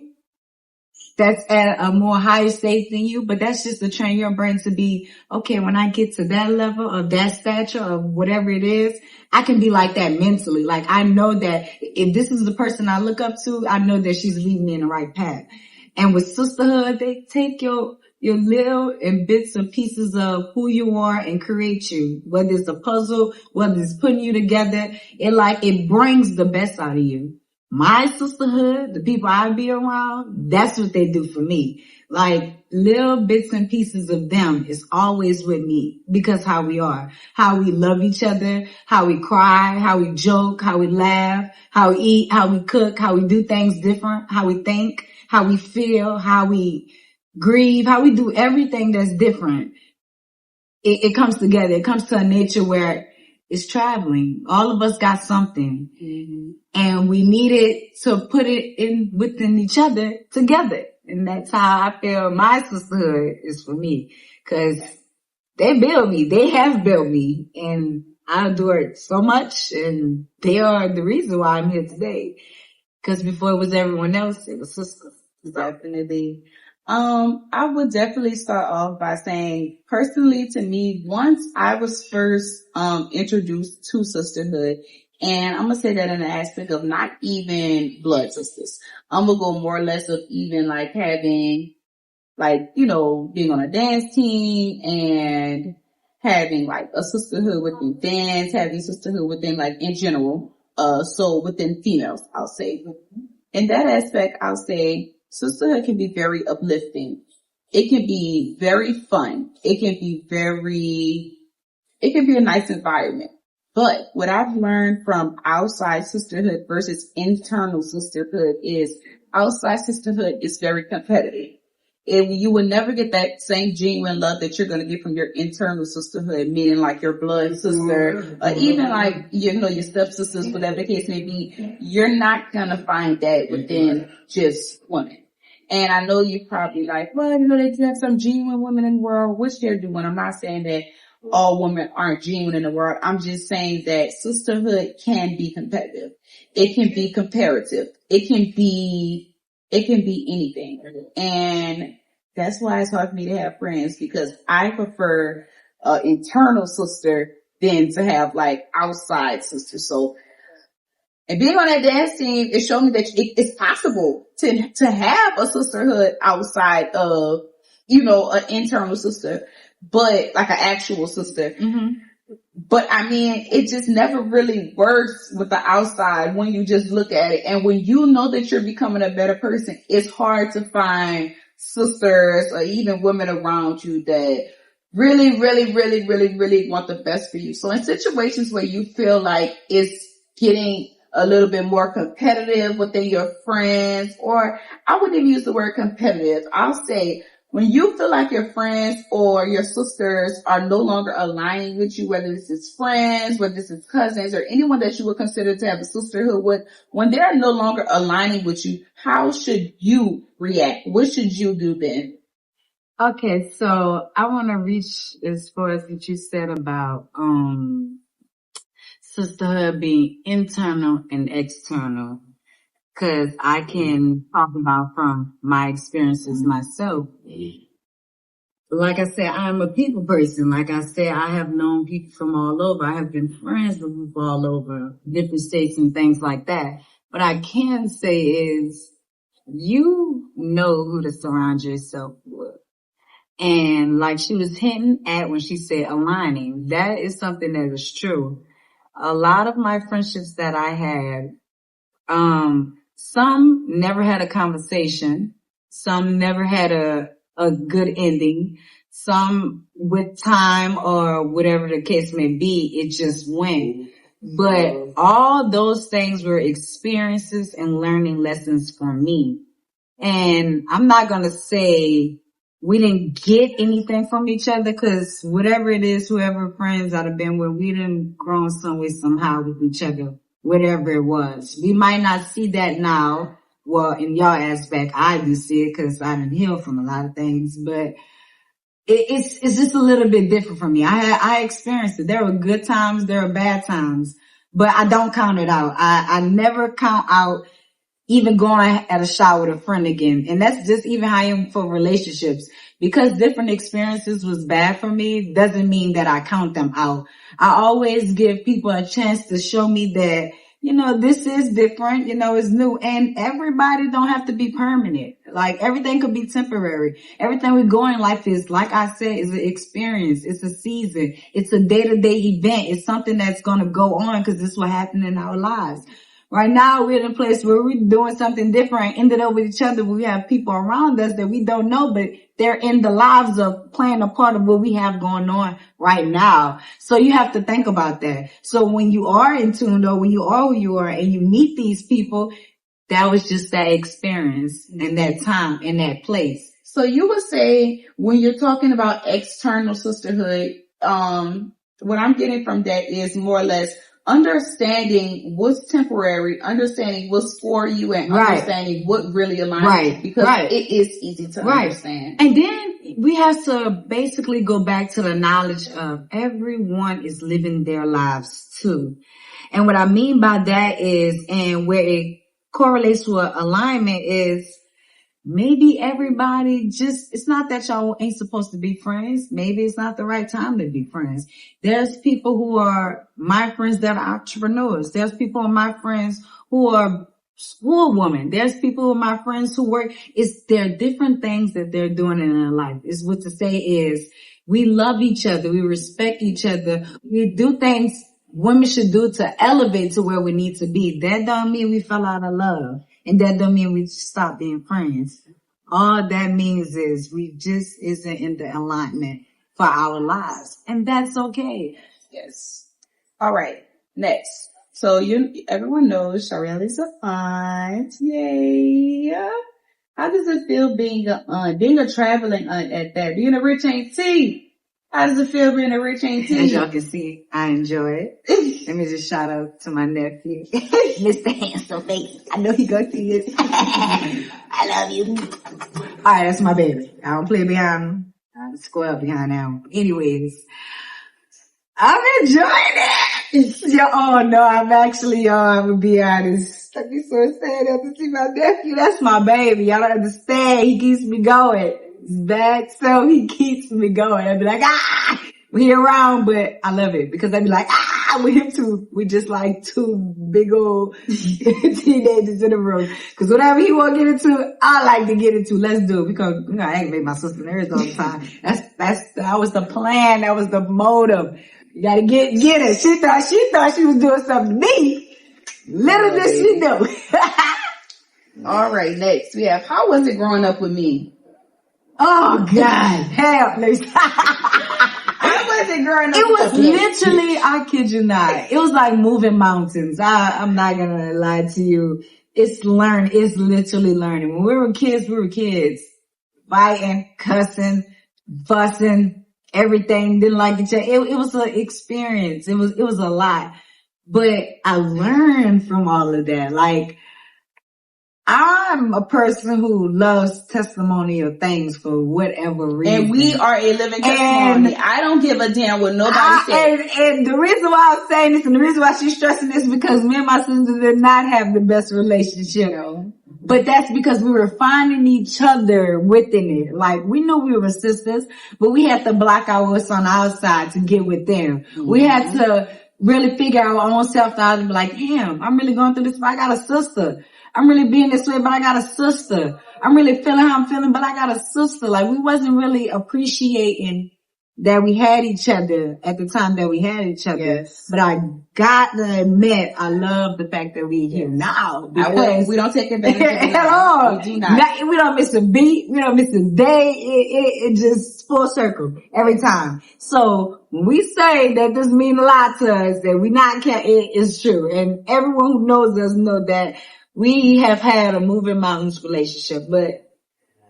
[SPEAKER 2] that's at a more higher state than you, but that's just to train your brain to be, okay, when I get to that level of that stature of whatever it is, I can be like that mentally. Like I know that if this is the person I look up to, I know that she's leading me in the right path. And with sisterhood, they take your little and bits and pieces of who you are and create you. Whether it's a puzzle, whether it's putting you together, it brings the best out of you. My sisterhood, the people I be around, that's what they do for me. Like little bits and pieces of them is always with me because how we are, how we love each other, how we cry, how we joke, how we laugh, how we eat, how we cook, how we do things different, how we think, how we feel, how we grieve, how we do everything that's different. It comes together. It comes to a nature where it's traveling. All of us got something. Mm-hmm. And we needed to put it in within each other together. And that's how I feel my sisterhood is for me. Cause they build me. They have built me. And I adore it so much. And they are the reason why I'm here today. Cause before it was everyone else, it was sisters.
[SPEAKER 1] Definitely. I would definitely start off by saying, personally to me, once I was first, introduced to sisterhood, and I'm gonna say that in the aspect of not even blood sisters. I'm gonna go more or less of even like having, like, you know, being on a dance team and having like a sisterhood within dance, having sisterhood within like in general, so within females, I'll say. In that aspect, I'll say, sisterhood can be very uplifting. It can be very fun. It can be a nice environment. But what I've learned from outside sisterhood versus internal sisterhood is outside sisterhood is very competitive. You will never get that same genuine love that you're going to get from your internal sisterhood, meaning like your blood sister, or even like, you know, your stepsisters, whatever the case may be. You're not going to find that within just women. And I know you're probably like, well, you know, they do have some genuine women in the world, which they're doing. I'm not saying that all women aren't genuine in the world. I'm just saying that sisterhood can be competitive. It can be comparative. It can be anything. And that's why it's hard for me to have friends, because I prefer internal sister than to have like outside sister. So, and being on that dance team, it showed me that it's possible to have a sisterhood outside of, you know, an internal sister, but like an actual sister. Mm-hmm. But I mean, it just never really works with the outside when you just look at it. And when you know that you're becoming a better person, it's hard to find sisters or even women around you that really, really, really, really, really want the best for you. So in situations where you feel like it's getting a little bit more competitive within your friends, or I wouldn't even use the word competitive. I'll say When you feel like your friends or your sisters are no longer aligning with you, whether this is friends, whether this is cousins, or anyone that you would consider to have a sisterhood with, when they're no longer aligning with you, how should you react? What should you do then?
[SPEAKER 2] Okay, so I want to reach as far as what you said about sisterhood being internal and external, because I can talk about from my experiences myself. Like I said, I'm a people person. Like I said, I have known people from all over. I have been friends with people all over, different states and things like that. What I can say is, you know who to surround yourself with. And like she was hinting at when she said aligning, that is something that is true. A lot of my friendships that I had, some never had a conversation. Some never had a good ending. Some with time or whatever the case may be, it just went. But all those things were experiences and learning lessons for me. And I'm not going to say we didn't get anything from each other, because whatever it is, whoever friends I'd have been with, we done grown some way somehow with each other, whatever it was. We might not see that now. Well, in your aspect, I do see it because I done healed from a lot of things, but it's just a little bit different for me. I experienced it. There were good times, there were bad times, but I don't count it out. I never count out even going at a shot with a friend again. And that's just even how I am for relationships. Because different experiences was bad for me doesn't mean that I count them out. I always give people a chance to show me that, you know, this is different, you know, it's new. And everybody don't have to be permanent. Like, everything could be temporary. Everything we go in life is, like I said, is an experience. It's a season. It's a day-to-day event. It's something that's going to go on because this is what happened in our lives. Right now, we're in a place where we're doing something different, ended up with each other. We have people around us that we don't know, but they're in the lives of playing a part of what we have going on right now. So you have to think about that. So when you are in tune, or when you are who you are and you meet these people, that was just that experience and that time and that place.
[SPEAKER 1] So you would say when you're talking about external sisterhood, what I'm getting from that is more or less understanding what's temporary, understanding what's for you, and understanding what really aligns, because it is easy to understand.
[SPEAKER 2] And then we have to basically go back to the knowledge of everyone is living their lives too. And what I mean by that is, and where it correlates to an alignment is, maybe everybody just, it's not that y'all ain't supposed to be friends. Maybe it's not the right time to be friends. There's people who are my friends that are entrepreneurs. There's people who are my friends who are school women. There's people who are my friends who work. There are different things that they're doing in their life. Is what to say is, we love each other. We respect each other. We do things women should do to elevate to where we need to be. That don't mean we fell out of love. And that don't mean we stop being friends. All that means is we just isn't in the alignment for our lives. And that's okay.
[SPEAKER 1] Yes. All right. Next. So everyone knows Shyrealle is a aunt. Yay. How does it feel being a aunt? Being a traveling aunt at that? Being a rich auntie? How does it feel being a rich auntie?
[SPEAKER 2] As y'all can see, I enjoy it. Let me just shout out to my nephew, Mr. Handsome Face. I know he gonna see it. I love you. All right, that's my baby. I don't play behind him. I square up behind him. Anyways, I'm enjoying it. Oh no, I'm actually, I'm gonna be honest. I'd be so sad to see my nephew. That's my baby. Y'all don't understand. He keeps me going. It's bad, so he keeps me going. I'd be like, we around, but I love it because I'd be like, with him too. We just like two big old teenagers in the room. Because whatever he want to get into, I like to get into. Let's do it. Because, you know, I aggravate my sister nerves all the time. That was the plan. That was the motive. You gotta get her. She thought she was doing something to me. Little did she know.
[SPEAKER 1] All right, next we have, how was it growing up with me?
[SPEAKER 2] Oh God, hell, please.
[SPEAKER 1] How was it growing up?
[SPEAKER 2] It was literally, I kid you not, it was like moving mountains. I'm not gonna lie to you. It's literally learning. When we were kids, we were kids. fighting, cussing, fussing, everything, didn't like each other. It was an experience. It was a lot. But I learned from all of that. Like, I'm a person who loves testimonial things for whatever reason.
[SPEAKER 1] And we are a living testimony. I don't give a damn what nobody says.
[SPEAKER 2] And the reason why I'm saying this and the reason why she's stressing this because me and my sister did not have the best relationship. No. But that's because we were finding each other within it. Like, we knew we were sisters, but we had to block out what's on our side to get with them. Mm-hmm. We had to really figure our own self out and be like, damn, I'm really going through this, but I got a sister. I'm really being this way, but I got a sister. I'm really feeling how I'm feeling, but I got a sister. Like, we wasn't really appreciating that we had each other at the time that we had each other. Yes. But I got to admit, I love the fact that we're here now. Because
[SPEAKER 1] we don't take advantage of it
[SPEAKER 2] at all.
[SPEAKER 1] We do not.
[SPEAKER 2] We don't miss a beat. We don't miss a day. It just full circle every time. So when we say that this means a lot to us, that we not care, it is true. And everyone who knows us know that we have had a moving mountains relationship, but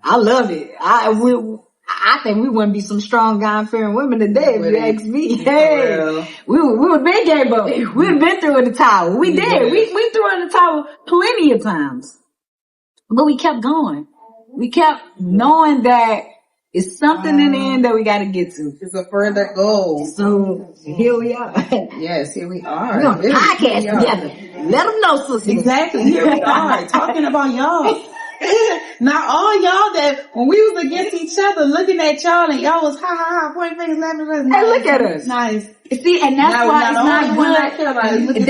[SPEAKER 2] I love it. I think we wouldn't be some strong God-fearing women today if you ask me. Hey, we would been gave up. We would been through in the towel. We did. We threw in the towel plenty of times, but we kept going. We kept knowing that it's something in the end that we got to get to.
[SPEAKER 1] It's a further goal.
[SPEAKER 2] So here we are.
[SPEAKER 1] Yes, here we are.
[SPEAKER 2] We're on a podcast together. Let them know, sister.
[SPEAKER 1] Exactly. Here we are talking about y'all. Not all y'all that when we was against each other, looking at y'all and y'all was ha ha ha, point fingers, laughing at us.
[SPEAKER 2] Hey, look at us.
[SPEAKER 1] Nice.
[SPEAKER 2] See, and that's why it's not good.
[SPEAKER 1] Looking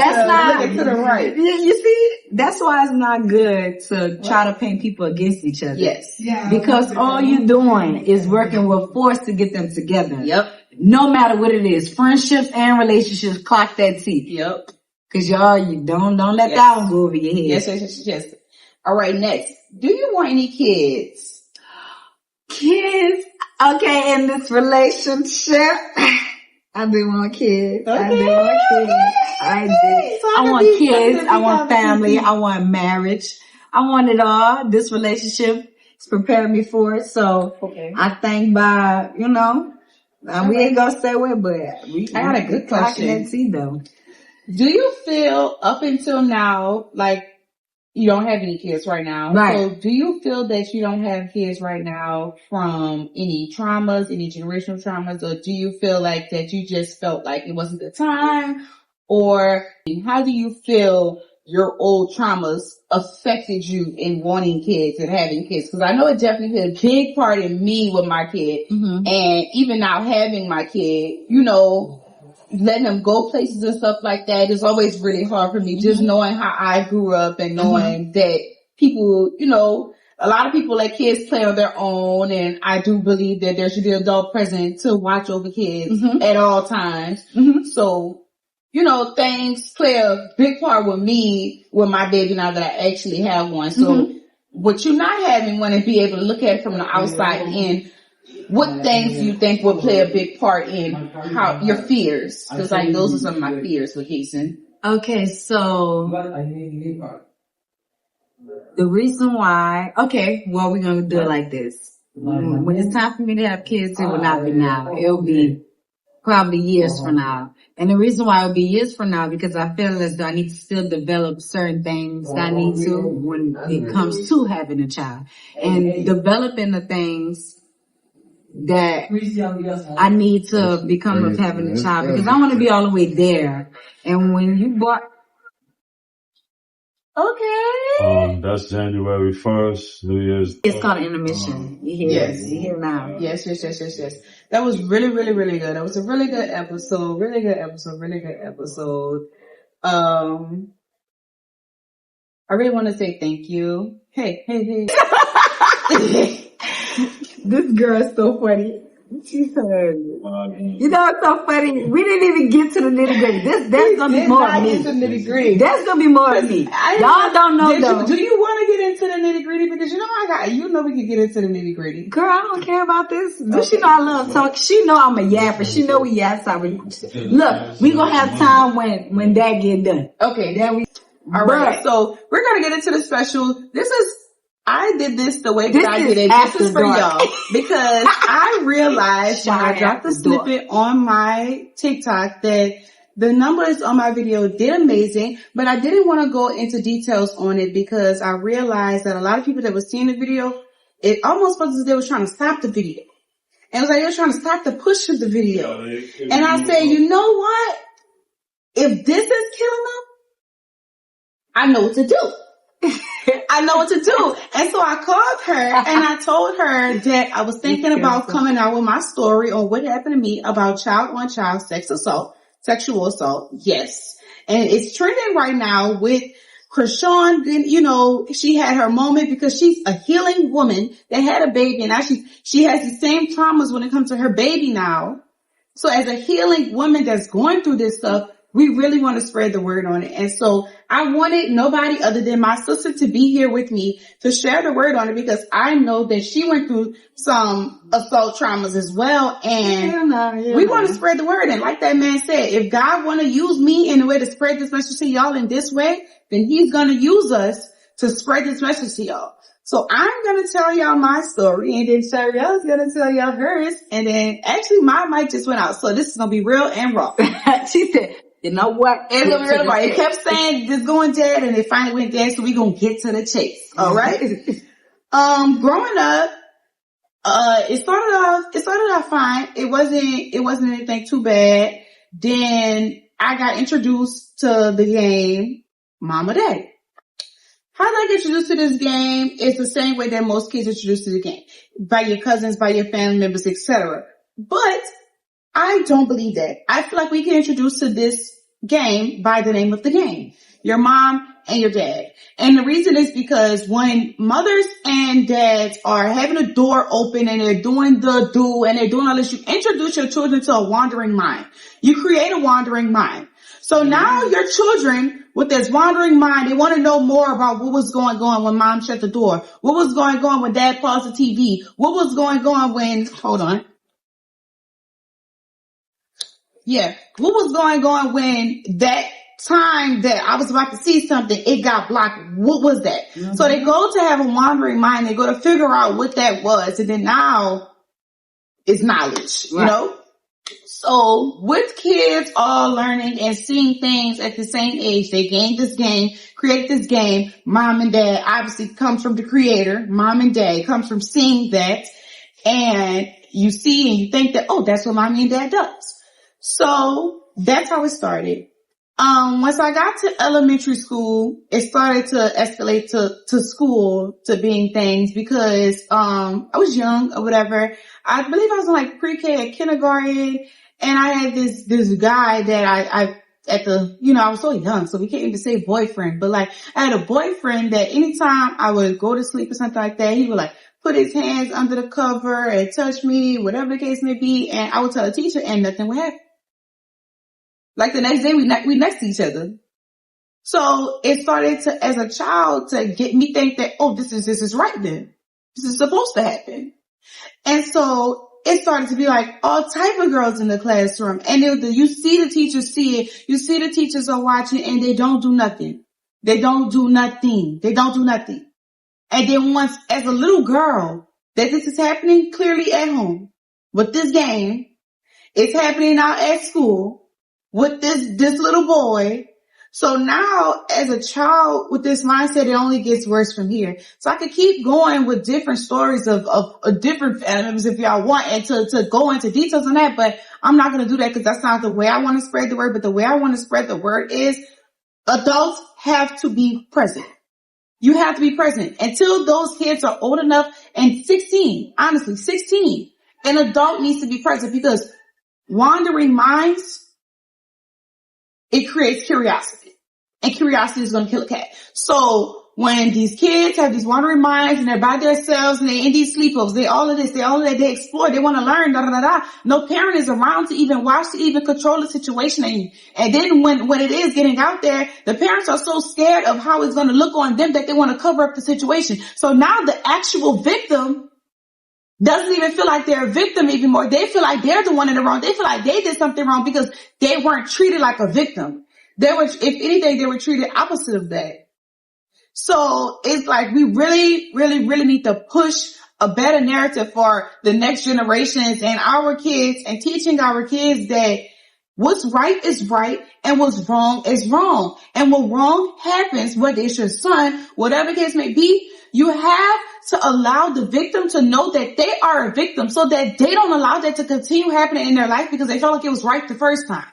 [SPEAKER 1] to the right.
[SPEAKER 2] You see, that's why it's not good to try to paint people against each other.
[SPEAKER 1] Yes.
[SPEAKER 2] Yeah. Because all you're doing is working with force to get them together.
[SPEAKER 1] Yep.
[SPEAKER 2] No matter what it is, friendships and relationships, clock that T.
[SPEAKER 1] Yep.
[SPEAKER 2] Cause y'all, you don't let that one go over your head.
[SPEAKER 1] Yes. All right, next. Do you want any kids?
[SPEAKER 2] Kids? Okay, in this relationship, I do want kids.
[SPEAKER 1] Okay.
[SPEAKER 2] I do want kids. I do.
[SPEAKER 1] So
[SPEAKER 2] I want kids. I want family. I want marriage. I want it all. This relationship has prepared me for it. So I think by, we ain't gonna stay away, but
[SPEAKER 1] I got a good question.
[SPEAKER 2] See though.
[SPEAKER 1] Do you feel up until now, like, you don't have any kids right now?
[SPEAKER 2] Right.
[SPEAKER 1] So do you feel that you don't have kids right now from any traumas, any generational traumas, or do you feel like that you just felt like it wasn't the time? Or how do you feel your old traumas affected you in wanting kids and having kids? Because I know it definitely played a big part in me with my kid. Mm-hmm. And even now having my kid, letting them go places and stuff like that is always really hard for me. Mm-hmm. Just knowing how I grew up and knowing that people, a lot of people let kids play on their own, and I do believe that there should be an adult present to watch over kids at all times. Mm-hmm. So, things play a big part with me with my baby now that I actually have one. So what you not having one and be able to look at it from the outside in, what things do you think will play a big part in how your fears? Because those are some of my fears for Keeson.
[SPEAKER 2] Okay, so the reason why, we're going to do it like this. When it's time for me to have kids, it will not be now. It'll be probably years from now. And the reason why it'll be years from now, because I feel as though I need to still develop certain things that I need to when it comes to having a child. And developing the things that I need to become of having a child, because I want to be all the way there. And when you bought,
[SPEAKER 3] that's January 1st, New Year's.
[SPEAKER 2] It's called an intermission. You hear now.
[SPEAKER 1] Yes. That was really, really, really good. That was a really good episode. Really good episode. I really want to say thank you. Hey.
[SPEAKER 2] This girl is so funny. She's hilarious. It's so funny. We didn't even get to the nitty gritty. That's gonna be more of me. That's gonna be more of me. Y'all don't know though.
[SPEAKER 1] Do you want to get into the nitty gritty? Because we can get into the nitty gritty.
[SPEAKER 2] Girl, I don't care about this. Okay. She know I love talk. She know I'm a yapper. She know we yap. Look, we gonna have time when that get done.
[SPEAKER 1] Okay, then we. All right. So we're gonna get into the special. This is I did this the way that I did it. This is for y'all because I realized when I dropped the snippet on my TikTok that the numbers on my video did amazing, but I didn't want to go into details on it because I realized that a lot of people that were seeing the video, it almost felt as if they were trying to stop the video. And it was like they were trying to stop the push of the video. And I said, you know what? If this is killing them, I know what to do. I know what to do. And so I called her and I told her that I was thinking about coming out with my story on what happened to me about child-on-child sexual assault. Yes. And it's trending right now with Krishan. You know, she had her moment because she's a healing woman that had a baby and now she has the same traumas when it comes to her baby now. So as a healing woman that's going through this stuff, we really want to spread the word on it. And so I wanted nobody other than my sister to be here with me to share the word on it because I know that she went through some assault traumas as well. And we want to spread the word. And like that man said, if God want to use me in a way to spread this message to y'all in this way, then he's going to use us to spread this message to y'all. So I'm going to tell y'all my story and then Shyrealle is going to tell y'all hers. And then actually my mic just went out. So this is going to be real and raw.
[SPEAKER 2] She said, you know what?
[SPEAKER 1] It's gonna be real raw. It kept saying just going dead and it finally went dead. So we going to get to the chase. All right. Growing up, it started off fine. It wasn't anything too bad. Then I got introduced to the game Mama Day. How did I get introduced to this game? It's the same way that most kids are introduced to the game. By your cousins, by your family members, etc. But I don't believe that. I feel like we can introduce to this game by the name of the game. Your mom and your dad. And the reason is because when mothers and dads are having a door open and they're doing the do and they're doing all this, you introduce your children to a wandering mind. You create a wandering mind. So now your children with this wandering mind, they want to know more about what was going on when mom shut the door. What was going on when dad paused the TV? What was going on when, hold on. Yeah. What was going on when that time that I was about to see something, it got blocked? What was that? Mm-hmm. So they go to have a wandering mind. They go to figure out what that was. And then now it's knowledge, you know? So with kids all learning and seeing things at the same age, they gain this game, create this game. Mom and dad obviously comes from the creator. Mom and dad comes from seeing that. And you see and you think that, oh, that's what mommy and dad does. So that's how it started. Once I got to elementary school, it started to escalate to school, to being things because, I was young or whatever. I believe I was in like pre-K at kindergarten and I had this guy that I was so young, so we can't even say boyfriend, but like I had a boyfriend that anytime I would go to sleep or something like that, he would like put his hands under the cover and touch me, whatever the case may be. And I would tell the teacher and nothing would happen. Like the next day we next to each other. So it started to, as a child, to get me think that, oh, this is right then. This is supposed to happen. And so it started to be like all type of girls in the classroom. And you see the teachers see it. You see the teachers are watching and they don't do nothing. They don't do nothing. They don't do nothing. And then once, as a little girl, that this is happening clearly at home with this game, it's happening out at school with this little boy. So now as a child with this mindset, it only gets worse from here. So I could keep going with different stories of different family members if y'all want and to go into details on that, but I'm not going to do that because that's not the way I want to spread the word. But the way I want to spread the word is adults have to be present. You have to be present until those kids are old enough and 16, honestly, 16. An adult needs to be present because wandering minds, it creates curiosity. And curiosity is going to kill a cat. So when these kids have these wandering minds and they're by themselves and they're in these sleepovers, they all of this, they all of that, they explore, they want to learn, No parent is around to even watch, to even control the situation. And then when it is getting out there, the parents are so scared of how it's going to look on them that they want to cover up the situation. So now the actual victim doesn't even feel like they're a victim anymore. They feel like they're the one in the wrong. They feel like they did something wrong because they weren't treated like a victim. If anything, they were treated opposite of that. So it's like we really, really, really need to push a better narrative for the next generations and our kids, and teaching our kids that what's right is right and what's wrong is wrong. And when wrong happens, whether it's your son, whatever the case may be, you have to allow the victim to know that they are a victim so that they don't allow that to continue happening in their life because they felt like it was right the first time.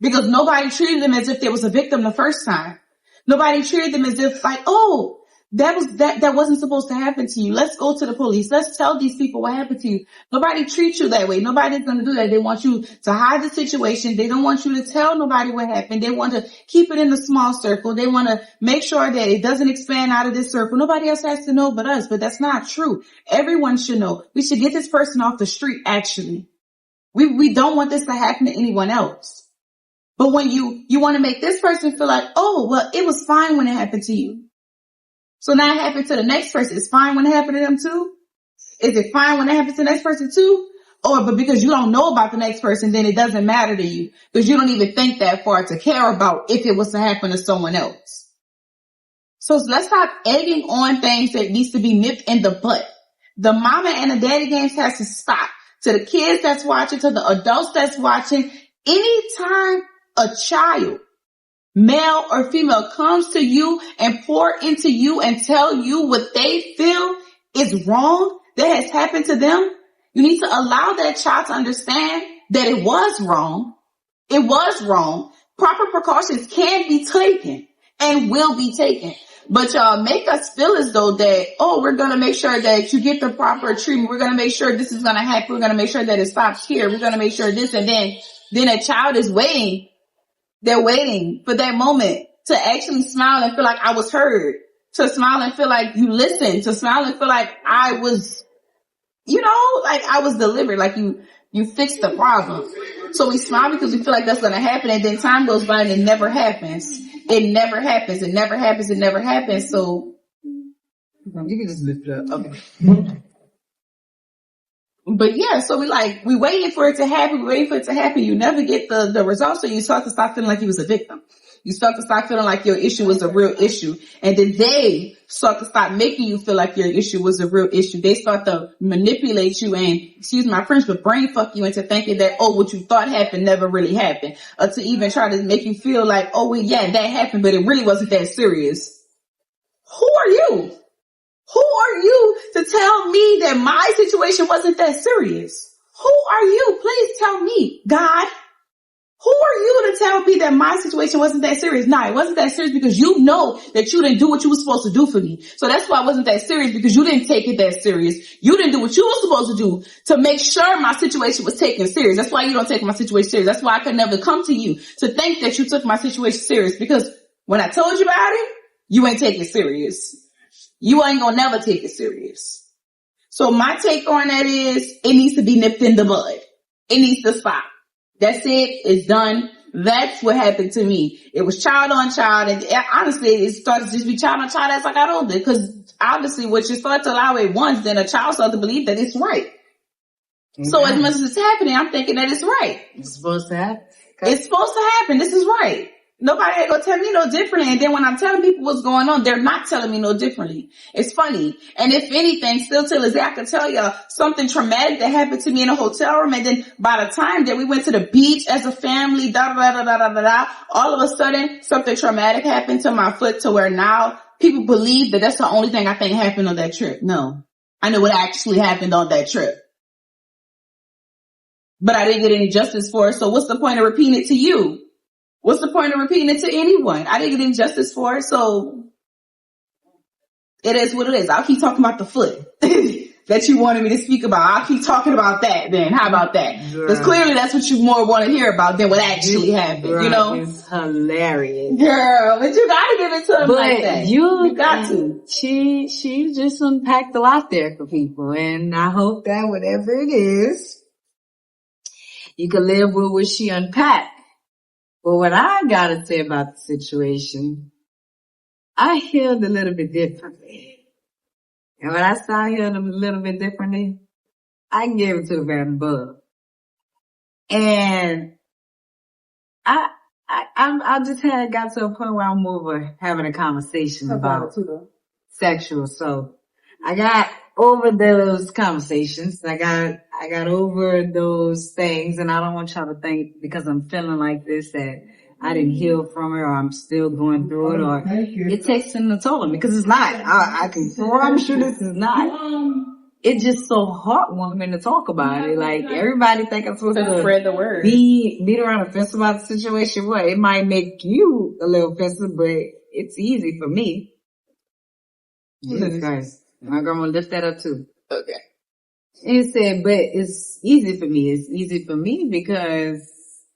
[SPEAKER 1] Because nobody treated them as if they was a victim the first time. Nobody treated them as if like, oh, that wasn't supposed to happen to you. Let's go to the police. Let's tell these people what happened to you. Nobody treats you that way. Nobody's going to do that. They want you to hide the situation. They don't want you to tell nobody what happened. They want to keep it in a small circle. They want to make sure that it doesn't expand out of this circle. Nobody else has to know but us, but that's not true. Everyone should know. We should get this person off the street, actually. We don't want this to happen to anyone else. But when you want to make this person feel like, oh, well, it was fine when it happened to you. So now it happened to the next person. It's fine when it happened to them too? Is it fine when it happens to the next person too? Or but because you don't know about the next person, then it doesn't matter to you. Because you don't even think that far to care about if it was to happen to someone else. So let's stop egging on things that needs to be nipped in the butt. The mama and the daddy games has to stop. To the kids that's watching, to the adults that's watching, anytime a child, male or female, comes to you and pour into you and tell you what they feel is wrong that has happened to them, you need to allow that child to understand that it was wrong. It was wrong. Proper precautions can be taken and will be taken. But y'all make us feel as though that, oh, we're going to make sure that you get the proper treatment. We're going to make sure this is going to happen. We're going to make sure that it stops here. We're going to make sure this, and then a child is waiting. They're waiting for that moment to actually smile and feel like I was heard, to smile and feel like you listened, to smile and feel like I was, like I was delivered, like you fixed the problem. So we smile because we feel like that's going to happen, and then time goes by and it never happens. It never happens. It never happens. It never happens. So
[SPEAKER 2] you can just lift it up. Okay.
[SPEAKER 1] But yeah, so we waiting for it to happen. We waiting for it to happen. You never get the results. So you start to stop feeling like you was a victim. You start to stop feeling like your issue was a real issue. And then they start to stop making you feel like your issue was a real issue. They start to manipulate you and, excuse my French, but brain fuck you into thinking that, oh, what you thought happened never really happened. Or to even try to make you feel like, oh, well, yeah, that happened, but it really wasn't that serious. Who are you? Who are you to tell me that my situation wasn't that serious? Who are you? Please tell me, God. Who are you to tell me that my situation wasn't that serious? Nah, it wasn't that serious because you know that you didn't do what you were supposed to do for me. So that's why it wasn't that serious, because you didn't take it that serious. You didn't do what you were supposed to do to make sure my situation was taken serious. That's why you don't take my situation serious. That's why I could never come to you to think that you took my situation serious, because when I told you about it, you ain't take it serious. You ain't gonna never take it serious. So my take on that is it needs to be nipped in the bud. It needs to stop. That's it. It's done. That's what happened to me. It was child on child. And honestly, it started to just be child on child as I got older. Because obviously what you start to allow it once, then a child starts to believe that it's right. Okay. So as much as it's happening, I'm thinking that it's right.
[SPEAKER 2] It's supposed to happen.
[SPEAKER 1] It's supposed to happen. This is right. Nobody ain't gonna tell me no differently. And then when I'm telling people what's going on, they're not telling me no differently. It's funny. And if anything, still till this day, I can tell y'all something traumatic that happened to me in a hotel room. And then by the time that we went to the beach as a family, all of a sudden something traumatic happened to my foot to where now people believe that that's the only thing I think happened on that trip. No, I know what actually happened on that trip. But I didn't get any justice for it. So what's the point of repeating it to you? What's the point of repeating it to anyone? I didn't get any justice for it, so it is what it is. I'll keep talking about the foot that you wanted me to speak about. I'll keep talking about that then. How about that? Because clearly that's what you more want to hear about than what actually happened, you know?
[SPEAKER 2] It's hilarious.
[SPEAKER 1] Girl, but you gotta give it to them like that.
[SPEAKER 2] You
[SPEAKER 1] got to.
[SPEAKER 2] She just unpacked a lot there for people, and I hope that whatever it is, you can live with what she unpacked. But what I gotta say about the situation, I healed a little bit differently. And when I say I healed a little bit differently, I can give it to the very above. And I I just got to a point where I'm over having a conversation about sexual. So I got over those conversations. I got over those things, and I don't want y'all to think because I'm feeling like this that I didn't heal from it or I'm still going through it or it takes a toll on me, because it's not. I can promise you this is not. It's just so heartwarming to talk about it. Like, everybody think I'm supposed to
[SPEAKER 1] spread the word.
[SPEAKER 2] Beat around the fence about the situation. What? It might make you a little offensive, but it's easy for me. Jesus Christ. My grandma lift that up too.
[SPEAKER 1] Okay.
[SPEAKER 2] And it said, but it's easy for me. It's easy for me because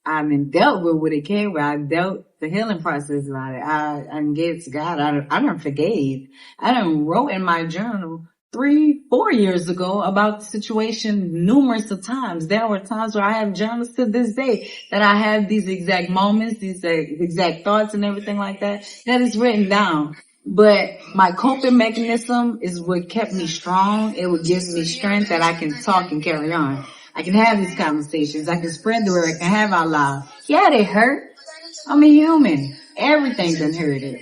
[SPEAKER 2] I've been dealt with what it came with. I dealt the healing process about it. I gave it to God. I done forgave. I done wrote in my journal 3-4 years ago about the situation numerous of times. There were times where I have journals to this day that I have these exact moments, these exact thoughts and everything like that is written down. But my coping mechanism is what kept me strong. It would give me strength that I can talk and carry on. I can have these conversations. I can spread the word. I can have out loud. Yeah, they hurt. I'm a human. Everything done hurted.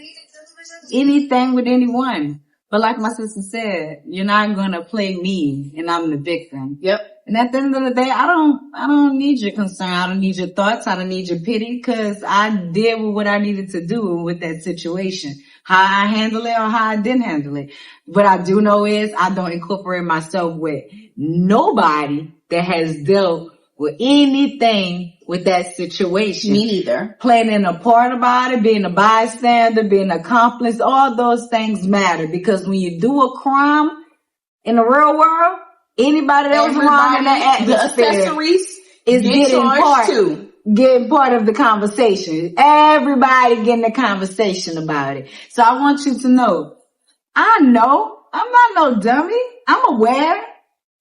[SPEAKER 2] Anything with anyone. But like my sister said, you're not gonna play me and I'm the victim.
[SPEAKER 1] Yep.
[SPEAKER 2] And at the end of the day, I don't need your concern. I don't need your thoughts. I don't need your pity, because I did what I needed to do with that situation. How I handle it or how I didn't handle it. What I do know is I don't incorporate myself with nobody that has dealt with anything with that situation.
[SPEAKER 1] Me neither.
[SPEAKER 2] Playing a part about it, being a bystander, being an accomplice, all those things matter, because when you do a crime in the real world, anybody that was around in that atmosphere,
[SPEAKER 1] the accessories
[SPEAKER 2] is getting part of the conversation. Everybody getting the conversation about it. So I want you to know, I'm not no dummy. I'm aware,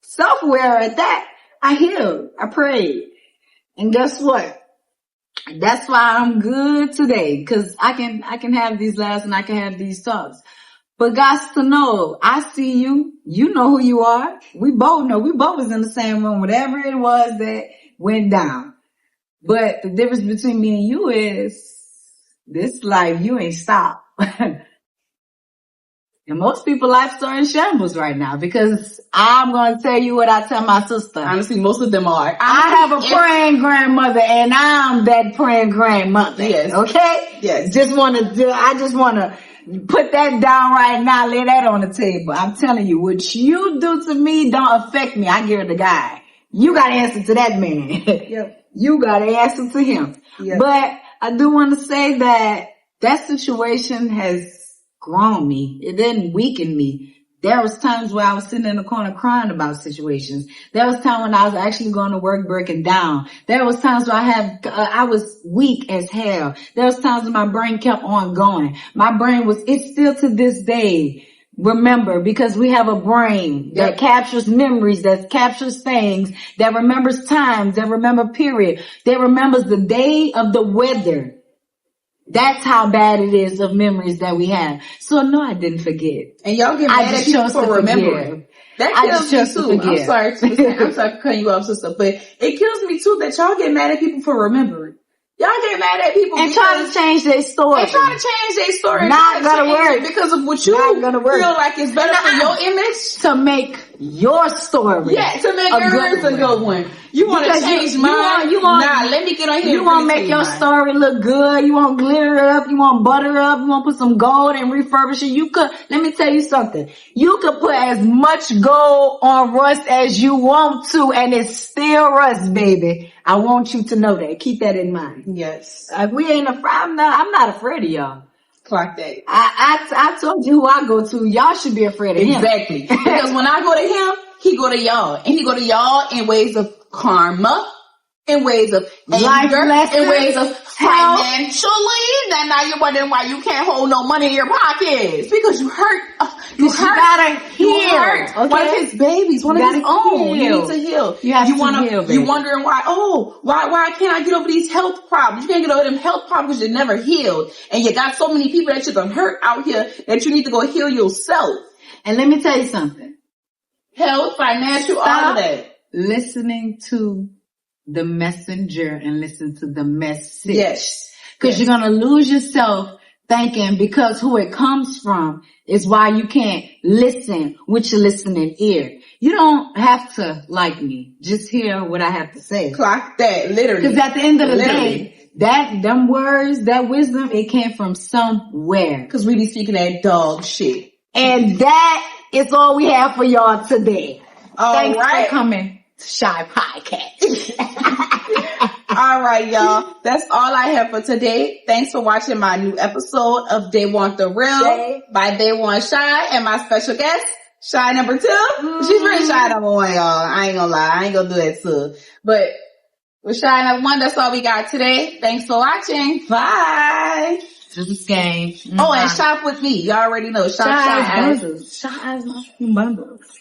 [SPEAKER 2] self-aware at that. I healed. I prayed. And guess what? That's why I'm good today, because I can have these laughs and I can have these talks. But God's to know, I see you. You know who you are. We both know. We both was in the same room, whatever it was that went down. But the difference between me and you is this life, you ain't stopped. And most people's lives are in shambles right now, because I'm going to tell you what I tell my sister.
[SPEAKER 1] Honestly, most of them are.
[SPEAKER 2] I have a praying grandmother, and I'm that praying grandmother.
[SPEAKER 1] Yes.
[SPEAKER 2] Okay?
[SPEAKER 1] Yes.
[SPEAKER 2] I just want to put that down right now, lay that on the table. I'm telling you, what you do to me don't affect me. I give it to God. You got to answer to that man.
[SPEAKER 1] Yep.
[SPEAKER 2] You got to answer to him. Yep. But I do want to say that situation has grown me. It didn't weaken me. There was times where I was sitting in the corner crying about situations. There was time when I was actually going to work breaking down. There was times where I was weak as hell. There was times when my brain kept on going. It's still to this day. Remember, because we have a brain that captures memories, that captures things, that remembers times, that remember period, that remembers the day of the weather. That's how bad it is of memories that we have. So no, I didn't forget.
[SPEAKER 1] And y'all get mad at people for remembering. That kills me too. I'm sorry for cutting you off, sister, but it kills me too that y'all get mad at people for remembering. Y'all get mad at people
[SPEAKER 2] and try to change their story.
[SPEAKER 1] Not
[SPEAKER 2] gonna work
[SPEAKER 1] because of what you feel like is better for your image.
[SPEAKER 2] To make your story.
[SPEAKER 1] Yeah, to make yours a good one. You want to change mine? Let me get on here.
[SPEAKER 2] You want to make your story look good. You want to glitter it up. You want to butter it up. You want to put some gold and refurbish it. Let me tell you something. You could put as much gold on rust as you want to, and it's still rust, baby. I want you to know that. Keep that in mind.
[SPEAKER 1] Yes.
[SPEAKER 2] I'm not afraid of y'all.
[SPEAKER 1] Clock that.
[SPEAKER 2] I told you who I go to. Y'all should be afraid of him.
[SPEAKER 1] Exactly. Because when I go to him, he go to y'all. And he go to y'all in ways of karma, in ways of anger, in ways of financially. Then now you're wondering why you can't hold no money in your pockets. Because you hurt. You
[SPEAKER 2] gotta heal.
[SPEAKER 1] Okay? One of his babies, one of his own. You need to heal. You wondering why, why can't I get over these health problems? You can't get over them health problems because you're never healed. And you got so many people that you're gonna hurt out here that you need to go heal yourself.
[SPEAKER 2] And let me tell you something.
[SPEAKER 1] Health, financial, all of that.
[SPEAKER 2] Listening to the messenger and listen to the message.
[SPEAKER 1] Yes.
[SPEAKER 2] Cause you're gonna lose yourself thinking because who it comes from is why you can't listen with your listening ear. You don't have to like me. Just hear what I have to say.
[SPEAKER 1] Clock that, literally.
[SPEAKER 2] Cause at the end of the day, them words, that wisdom, it came from somewhere.
[SPEAKER 1] Cause we be speaking that dog shit.
[SPEAKER 2] And that is all we have for y'all today. Thanks for coming to Shy Podcast.
[SPEAKER 1] All right, y'all. That's all I have for today. Thanks for watching my new episode of They Want the Real by They Want Shy and my special guest, Shy number 2. She's really Shy number 1, y'all. I ain't gonna lie. I ain't gonna do that too. But with Shy number 1, that's all we got today. Thanks for watching. Bye.
[SPEAKER 2] This game.
[SPEAKER 1] Oh, and shop with me. You already know. Shop.
[SPEAKER 2] Shy Bundles.